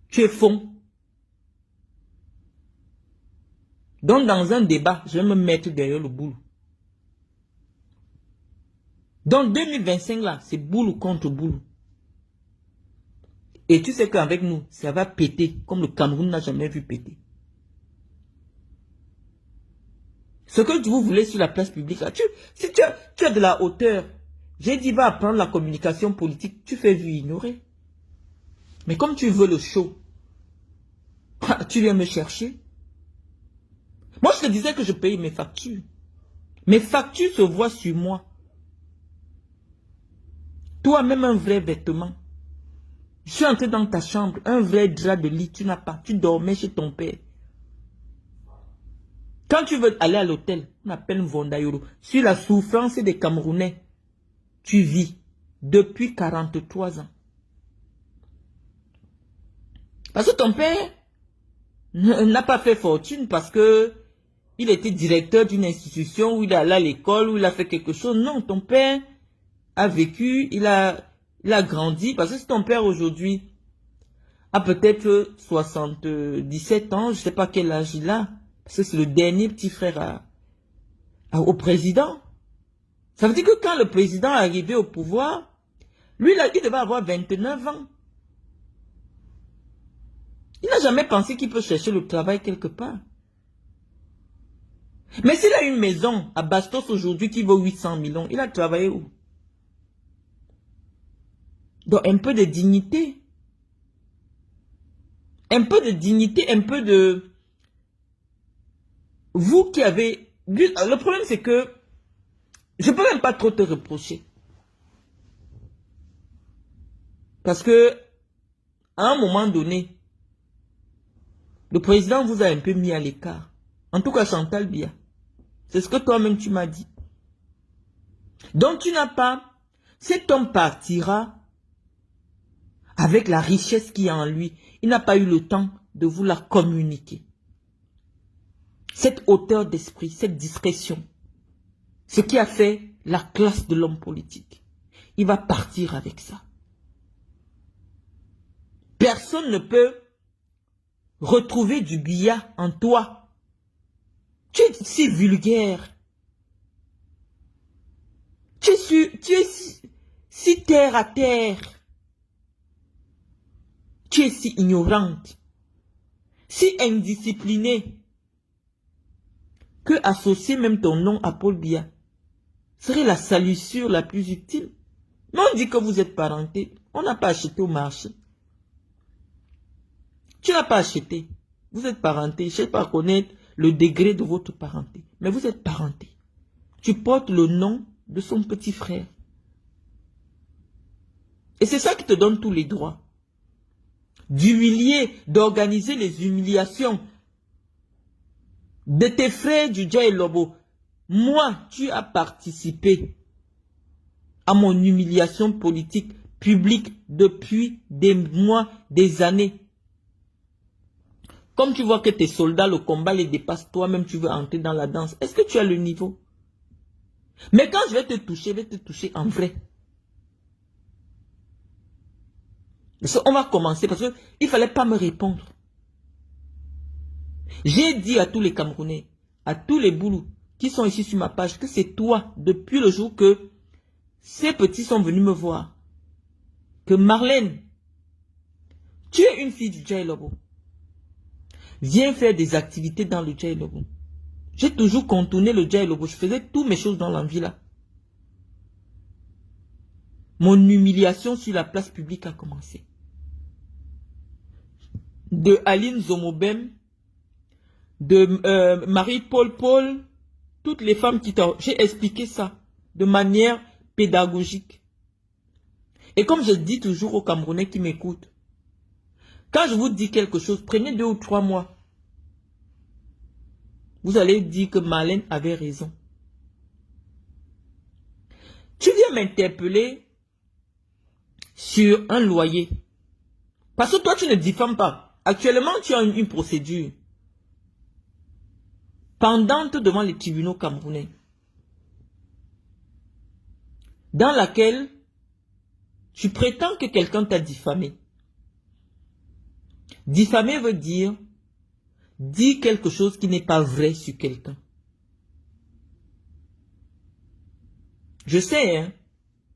Tu es fond. Donc, dans un débat, je vais me mettre derrière le boulot. Donc, 2025, là, c'est boulot contre boulot. Et tu sais qu'avec nous, ça va péter, comme le Cameroun n'a jamais vu péter. Ce que vous voulez sur la place publique, là, si tu as de la hauteur, j'ai dit, va apprendre la communication politique, tu fais vu ignorer. Mais comme tu veux le show, tu viens me chercher. Moi, je te disais que je paye mes factures. Mes factures se voient sur moi. Toi, même un vrai vêtement. Je suis entré dans ta chambre, un vrai drap de lit, tu n'as pas. Tu dormais chez ton père. Quand tu veux aller à l'hôtel, on appelle Vondaïlo. Sur la souffrance des Camerounais, tu vis depuis 43 ans. Parce que ton père n'a pas fait fortune parce que il était directeur d'une institution où il est allé à l'école, où il a fait quelque chose. Non, ton père a vécu, il a grandi. Parce que si ton père aujourd'hui a peut-être 77 ans, je ne sais pas quel âge il a, parce que c'est le dernier petit frère au président. Ça veut dire que quand le président est arrivé au pouvoir, lui, il devait avoir 29 ans. Il n'a jamais pensé qu'il peut chercher le travail quelque part. Mais s'il a une maison à Bastos aujourd'hui qui vaut 800 millions, il a travaillé où? Donc un peu de dignité. Un peu de dignité, un peu de... Vous qui avez... Le problème c'est que je ne peux même pas trop te reprocher. Parce que à un moment donné, le président vous a un peu mis à l'écart. En tout cas, Chantal Biya. C'est ce que toi-même tu m'as dit. Donc tu n'as pas... Cet homme partira avec la richesse qui est en lui. Il n'a pas eu le temps de vous la communiquer. Cette hauteur d'esprit, cette discrétion, ce qui a fait la classe de l'homme politique. Il va partir avec ça. Personne ne peut retrouver du Biya en toi. Tu es si vulgaire. Tu es si terre à terre. Tu es si ignorante, si indisciplinée, que associer même ton nom à Paul Biya serait la salissure la plus utile. Mais on dit que vous êtes parenté. On n'a pas acheté au marché. Tu n'as pas acheté. Vous êtes parenté. Je ne sais pas connaître le degré de votre parenté. Mais vous êtes parenté. Tu portes le nom de son petit frère. Et c'est ça qui te donne tous les droits. D'humilier, d'organiser les humiliations de tes frères du Dja et Lobo. Moi, tu as participé à mon humiliation politique publique depuis des mois, des années. Comme tu vois que tes soldats, le combat les dépasse, toi-même tu veux entrer dans la danse. Est-ce que tu as le niveau? Mais quand je vais te toucher en vrai. On va commencer parce qu'il ne fallait pas me répondre. J'ai dit à tous les Camerounais, à tous les boulous qui sont ici sur ma page, que c'est toi, depuis le jour que ces petits sont venus me voir, que Marlène, tu es une fille du Dja et Lobo. Viens faire des activités dans le Dja et Lobo. J'ai toujours contourné le Dja et Lobo. Je faisais toutes mes choses dans l'envie là. Mon humiliation sur la place publique a commencé. De Aline Zomobem, de Marie-Paul Paul, toutes les femmes qui t'ont... J'ai expliqué ça de manière pédagogique. Et comme je dis toujours aux Camerounais qui m'écoutent, Quand je vous dis quelque chose, prenez 2 ou 3 mois. Vous allez dire que Marlène avait raison. Tu viens m'interpeller sur un loyer. Parce que toi, tu ne diffames pas. Actuellement, tu as une procédure pendante devant les tribunaux camerounais, dans laquelle tu prétends que quelqu'un t'a diffamé. Diffamer veut dire quelque chose qui n'est pas vrai sur quelqu'un. Je sais, hein,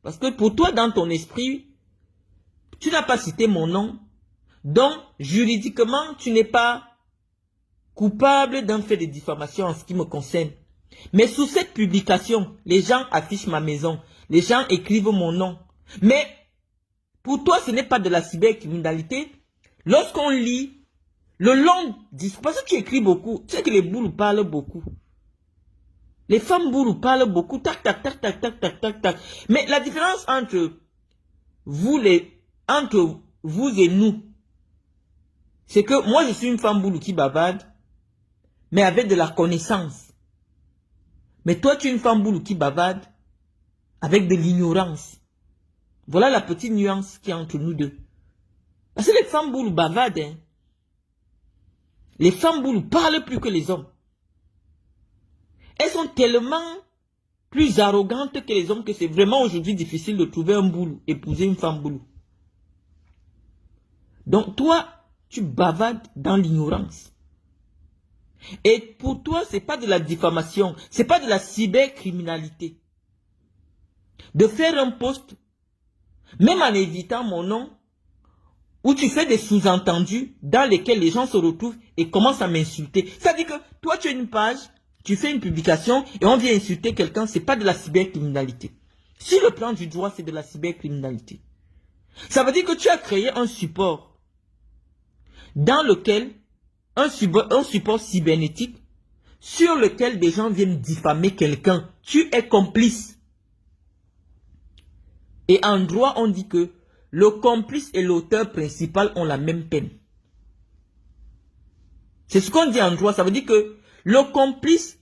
parce que pour toi, dans ton esprit, tu n'as pas cité mon nom, donc juridiquement, tu n'es pas coupable d'un fait de diffamation en ce qui me concerne. Mais sous cette publication, les gens affichent ma maison, les gens écrivent mon nom. Mais pour toi, ce n'est pas de la cybercriminalité. Lorsqu'on lit le long discours, parce que tu écris beaucoup, tu sais que les boules parlent beaucoup. Les femmes boules parlent beaucoup, tac, tac, tac, tac, tac, tac, tac, tac. Mais la différence entre vous et nous, c'est que moi je suis une femme boule qui bavarde, mais avec de la connaissance. Mais toi tu es une femme boule qui bavarde avec de l'ignorance. Voilà la petite nuance qui est entre nous deux. Parce que les femmes boules bavardent, hein. Les femmes boules parlent plus que les hommes. Elles sont tellement plus arrogantes que les hommes que c'est vraiment aujourd'hui difficile de trouver un boule, épouser une femme boule. Donc toi, tu bavardes dans l'ignorance. Et pour toi, c'est pas de la diffamation, c'est pas de la cybercriminalité. De faire un post, même en évitant mon nom, où tu fais des sous-entendus dans lesquels les gens se retrouvent et commencent à m'insulter. C'est-à-dire que toi, tu as une page, tu fais une publication et on vient insulter quelqu'un, c'est pas de la cybercriminalité. Sur le plan du droit, c'est de la cybercriminalité. Ça veut dire que tu as créé un support dans lequel, un support cybernétique, sur lequel des gens viennent diffamer quelqu'un. Tu es complice. Et en droit, on dit que le complice et l'auteur principal ont la même peine. C'est ce qu'on dit en droit. Ça veut dire que le complice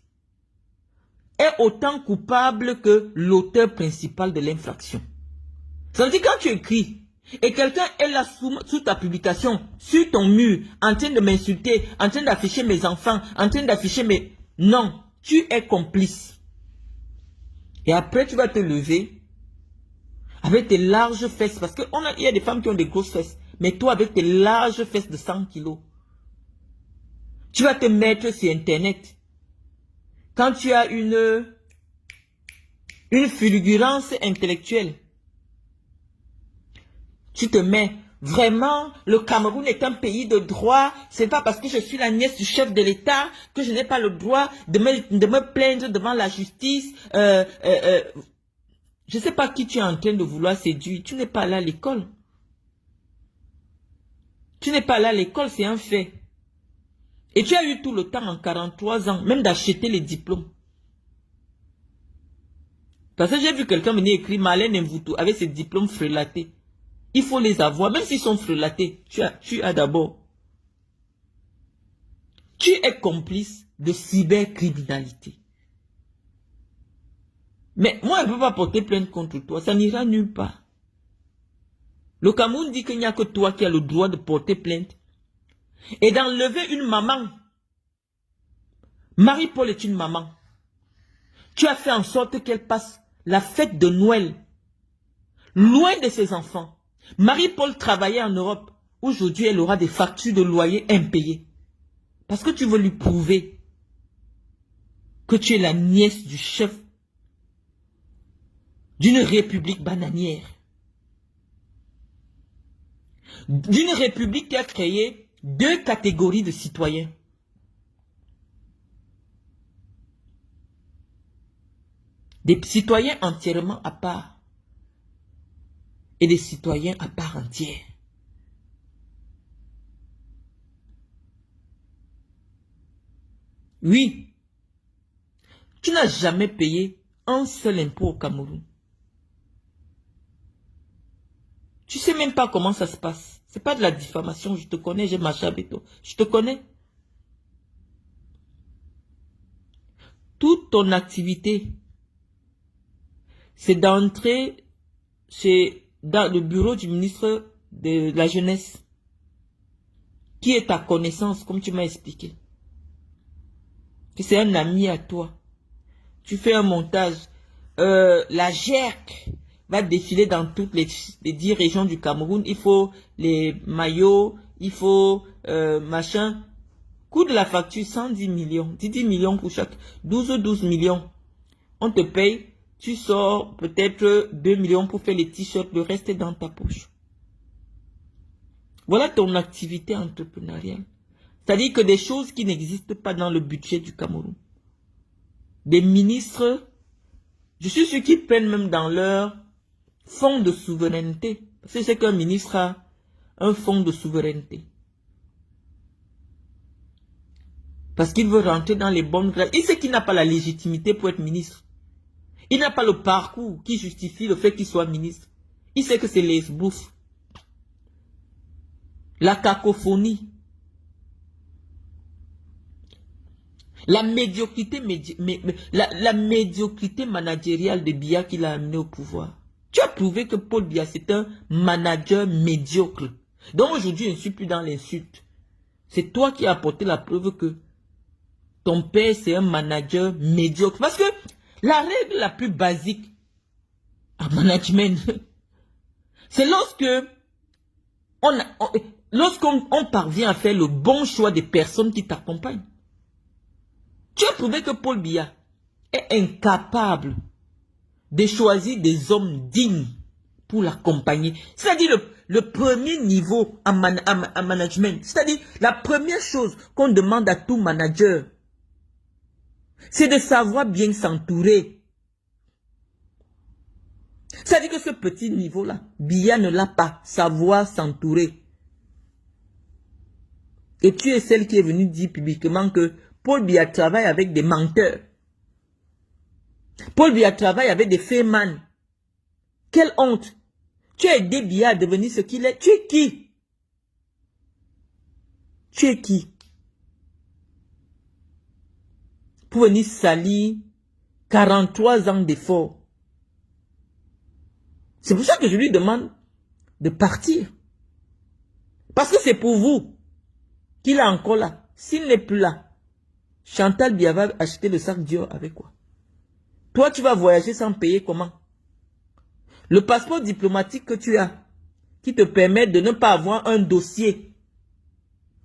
est autant coupable que l'auteur principal de l'infraction. Ça veut dire que quand tu écris et quelqu'un est là sous ta publication, sur ton mur, en train de m'insulter, en train d'afficher mes enfants, en train d'afficher mes... Non, tu es complice. Et après, tu vas te lever avec tes larges fesses, parce qu'il y a des femmes qui ont des grosses fesses, mais toi avec tes larges fesses de 100 kilos, tu vas te mettre sur Internet. Quand tu as une fulgurance intellectuelle, tu te mets, vraiment, le Cameroun est un pays de droit, c'est pas parce que je suis la nièce du chef de l'État que je n'ai pas le droit de me plaindre devant la justice. Je ne sais pas qui tu es en train de vouloir séduire. Tu n'es pas là à l'école. Tu n'es pas là à l'école, c'est un fait. Et tu as eu tout le temps en 43 ans, même d'acheter les diplômes. Parce que j'ai vu quelqu'un venir écrire Marlène Mvoutou avec ses diplômes frelatés. Il faut les avoir, même s'ils sont frelatés. Tu as d'abord. Tu es complice de cybercriminalité. Mais moi, je ne peux pas porter plainte contre toi. Ça n'ira nulle part. Le Cameroun dit qu'il n'y a que toi qui as le droit de porter plainte et d'enlever une maman. Marie-Paul est une maman. Tu as fait en sorte qu'elle passe la fête de Noël loin de ses enfants. Marie-Paul travaillait en Europe. Aujourd'hui, elle aura des factures de loyer impayées. Parce que tu veux lui prouver que tu es la nièce du chef d'une république bananière. D'une république qui a créé 2 catégories de citoyens. Des citoyens entièrement à part et des citoyens à part entière. Oui, tu n'as jamais payé un seul impôt au Cameroun. Tu sais même pas comment ça se passe. C'est pas de la diffamation, je te connais, j'ai marché avec toi. Je te connais. Toute ton activité, c'est d'entrer dans le bureau du ministre de la Jeunesse, qui est ta connaissance, comme tu m'as expliqué. Que c'est un ami à toi. Tu fais un montage. La GERC va défiler dans toutes les 10 régions du Cameroun. Il faut les maillots, il faut machin. Coût de la facture, 110 millions. 10 millions pour chaque. 12 millions. On te paye. Tu sors peut-être 2 millions pour faire les t-shirts. Le reste est dans ta poche. Voilà ton activité entrepreneuriale. C'est-à-dire que des choses qui n'existent pas dans le budget du Cameroun. Des ministres, je suis sûr qu'ils prennent même dans leur fonds de souveraineté. Parce que c'est qu'un ministre a un fonds de souveraineté. Parce qu'il veut rentrer dans les bonnes grades. Il sait qu'il n'a pas la légitimité pour être ministre. Il n'a pas le parcours qui justifie le fait qu'il soit ministre. Il sait que c'est les bouffes. La cacophonie. La médiocrité, la médiocrité managériale de Biya qui l'a amené au pouvoir. Tu as prouvé que Paul Biya, c'est un manager médiocre. Donc aujourd'hui, je ne suis plus dans l'insulte. C'est toi qui as apporté la preuve que ton père, c'est un manager médiocre. Parce que la règle la plus basique en management, c'est lorsqu'on parvient à faire le bon choix des personnes qui t'accompagnent. Tu as prouvé que Paul Biya est incapable de choisir des hommes dignes pour l'accompagner. C'est-à-dire le premier niveau en management. C'est-à-dire la première chose qu'on demande à tout manager, c'est de savoir bien s'entourer. C'est-à-dire que ce petit niveau-là, Biya ne l'a pas, savoir s'entourer. Et tu es celle qui est venue dire publiquement que Paul Biya travaille avec des menteurs. Paul Biya travaille avec des fémans. Quelle honte! Tu as aidé Biya à devenir ce qu'il est. Tu es qui? Tu es qui? Pour venir salir 43 ans d'efforts. C'est pour ça que je lui demande de partir. Parce que c'est pour vous qu'il est encore là. S'il n'est plus là, Chantal Biya va acheter le sac Dior avec quoi? Toi, tu vas voyager sans payer comment? Le passeport diplomatique que tu as, qui te permet de ne pas avoir un dossier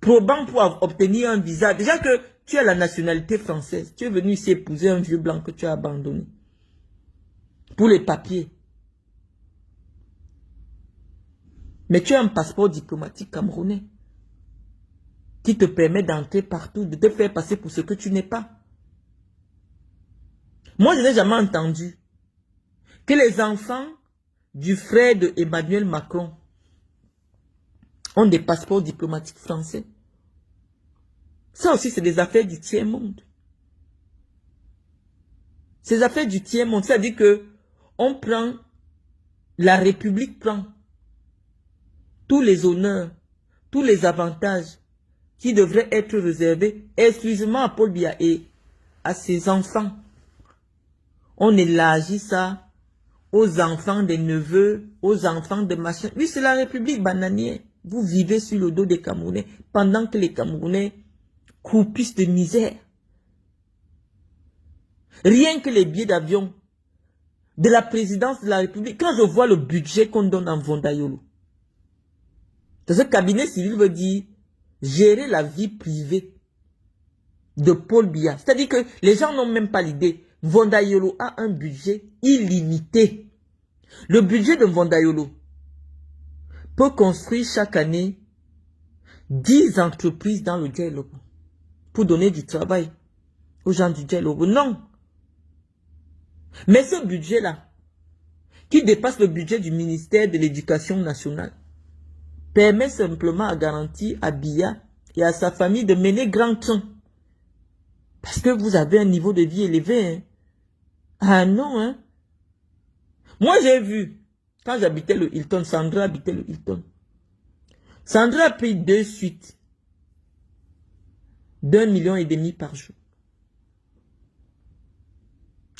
probant pour obtenir un visa. Déjà que tu as la nationalité française. Tu es venu ici épouser un vieux blanc que tu as abandonné. Pour les papiers. Mais tu as un passeport diplomatique camerounais qui te permet d'entrer partout, de te faire passer pour ce que tu n'es pas. Moi, je n'ai jamais entendu que les enfants du frère de Emmanuel Macron ont des passeports diplomatiques français. Ça aussi, c'est des affaires du tiers-monde. Ces affaires du tiers-monde, c'est-à-dire que la République prend tous les honneurs, tous les avantages qui devraient être réservés exclusivement à Paul Biya et à ses enfants. On élargit ça aux enfants des neveux, aux enfants de machin. Oui, c'est la République bananière. Vous vivez sur le dos des Camerounais pendant que les Camerounais croupissent de misère. Rien que les billets d'avion de la présidence de la République, quand je vois le budget qu'on donne en Vondayolo, ce cabinet civil veut dire gérer la vie privée de Paul Biya. C'est-à-dire que les gens n'ont même pas l'idée. Vondayolo a un budget illimité. Le budget de Vondayolo peut construire chaque année 10 entreprises dans le Djailobo pour donner du travail aux gens du Djailobo. Non. Mais ce budget-là, qui dépasse le budget du ministère de l'Éducation nationale, permet simplement à garantir à Biya et à sa famille de mener grand train. Parce que vous avez un niveau de vie élevé. Hein? Ah non, hein? Moi, j'ai vu Quand j'habitais le Hilton, Sandra habitait le Hilton. Sandra a pris 2 suites d'1,5 million par jour.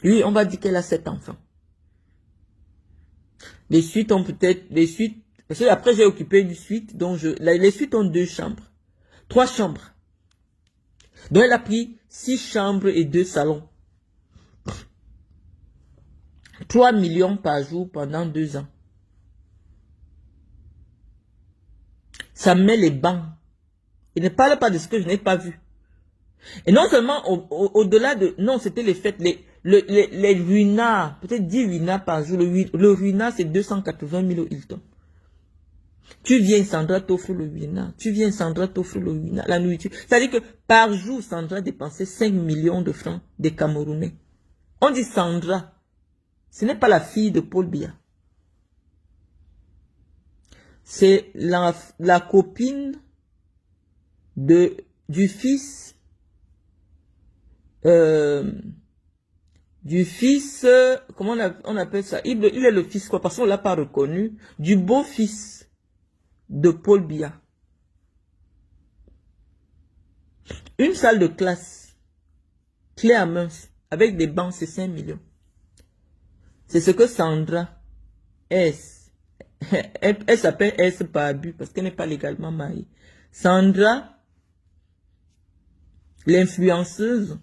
Oui, on va dire qu'elle a 7 enfants. Les suites ont peut-être, parce que après j'ai occupé une suite, donc les suites ont 2 chambres, 3 chambres. Donc elle a pris 6 chambres et 2 salons. 3 millions par jour pendant 2 ans. Ça met les bancs. Il ne parle pas de ce que je n'ai pas vu. Et non seulement au-delà de... Non, c'était les fêtes, les ruinards, peut-être 10 ruinards par jour. Le ruinard, c'est 280 000 au Hilton. Tu viens, Sandra t'offre le ruinard. Tu viens, Sandra t'offre le ruinard, la nourriture. C'est-à-dire que par jour, Sandra dépensait 5 millions de francs des Camerounais. On dit Sandra. Ce n'est pas la fille de Paul Biya. C'est la copine du fils, comment on appelle ça? Il est le fils quoi? Parce qu'on ne l'a pas reconnu. Du beau-fils de Paul Biya. Une salle de classe, clé à main, avec des bancs, c'est 5 millions. C'est ce que Sandra S. Elle s'appelle S par abus parce qu'elle n'est pas légalement mariée. Sandra, l'influenceuse,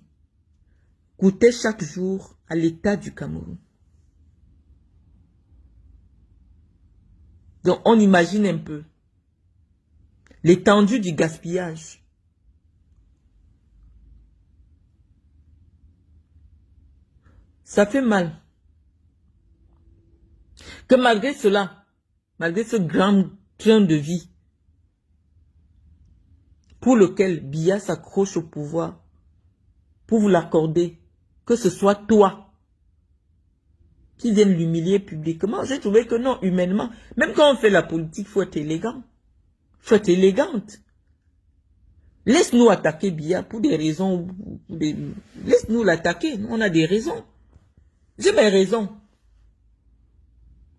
coûtait chaque jour à l'État du Cameroun. Donc on imagine un peu l'étendue du gaspillage. Ça fait mal. Que malgré cela, malgré ce grand train de vie pour lequel Biya s'accroche au pouvoir, pour vous l'accorder, que ce soit toi qui vienne l'humilier publiquement, j'ai trouvé que non, humainement, même quand on fait la politique, il faut être élégant. Il faut être élégante. Laisse-nous attaquer Biya pour des raisons. Laisse-nous l'attaquer, on a des raisons. J'ai mes raisons.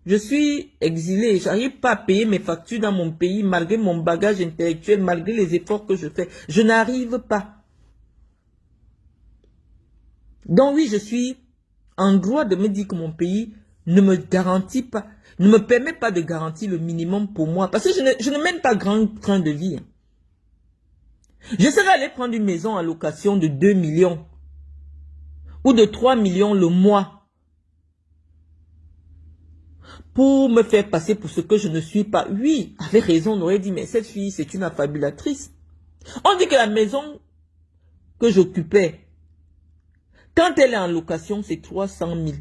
Je suis exilé, je n'arrive pas à payer mes factures dans mon pays, malgré mon bagage intellectuel, malgré les efforts que je fais. Je n'arrive pas. Donc oui, je suis en droit de me dire que mon pays ne me garantit pas, ne me permet pas de garantir le minimum pour moi. Parce que je ne mène pas grand train de vie. Je serais allé prendre une maison en location de 2 millions ou de 3 millions le mois pour me faire passer pour ce que je ne suis pas. Oui, avec raison, on aurait dit, mais cette fille, c'est une affabulatrice. On dit que la maison que j'occupais, quand elle est en location, c'est 300 000.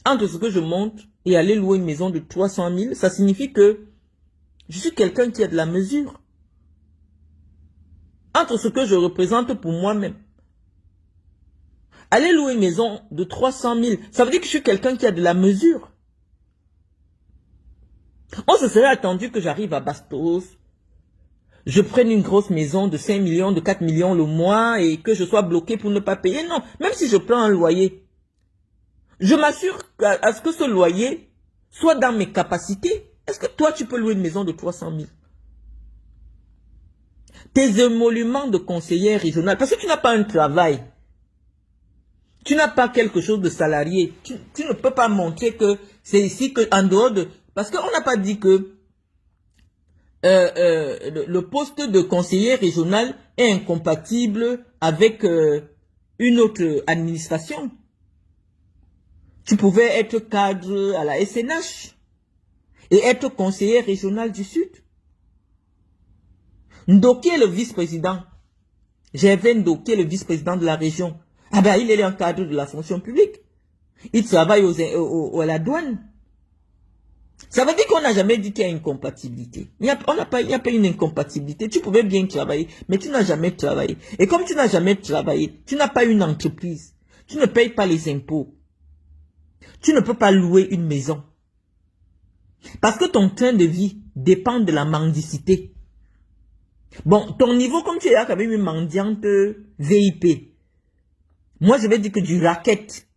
Entre ce que je monte et aller louer une maison de 300 000, ça signifie que je suis quelqu'un qui a de la mesure. Entre ce que je représente pour moi-même. Aller louer une maison de 300 000, ça veut dire que je suis quelqu'un qui a de la mesure. On se serait attendu que j'arrive à Bastos, je prenne une grosse maison de 5 millions, de 4 millions le mois et que je sois bloqué pour ne pas payer. Non, même si je prends un loyer, je m'assure à ce que ce loyer soit dans mes capacités. Est-ce que toi, tu peux louer une maison de 300 000? Tes émoluments de conseiller régional, parce que tu n'as pas un travail. Tu n'as pas quelque chose de salarié. Tu ne peux pas montrer que c'est ici que, en dehors de... Parce qu'on n'a pas dit que le poste de conseiller régional est incompatible avec une autre administration. Tu pouvais être cadre à la SNH et être conseiller régional du Sud. Ndoki est le vice-président. Gervais Ndoki est le vice-président de la région. Ah ben, il est en cadre de la fonction publique. Il travaille à la douane. Ça veut dire qu'on n'a jamais dit qu'il y a une incompatibilité. Il n'y a pas une incompatibilité. Tu pouvais bien travailler, mais tu n'as jamais travaillé. Et comme tu n'as jamais travaillé, tu n'as pas une entreprise. Tu ne payes pas les impôts. Tu ne peux pas louer une maison. Parce que ton train de vie dépend de la mendicité. Bon, ton niveau, comme tu es là, quand même une mendiante VIP. Moi, je vais dire que du racket.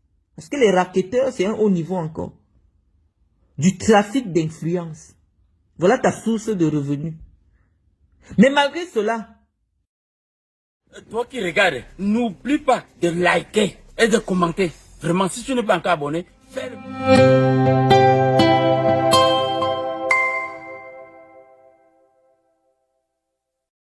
Parce que les racketteurs, c'est un haut niveau encore. Du trafic d'influence. Voilà ta source de revenus. Mais malgré cela, Toi qui regardes, n'oublie pas de liker et de commenter. Vraiment, si tu n'es pas encore abonné, fais-le.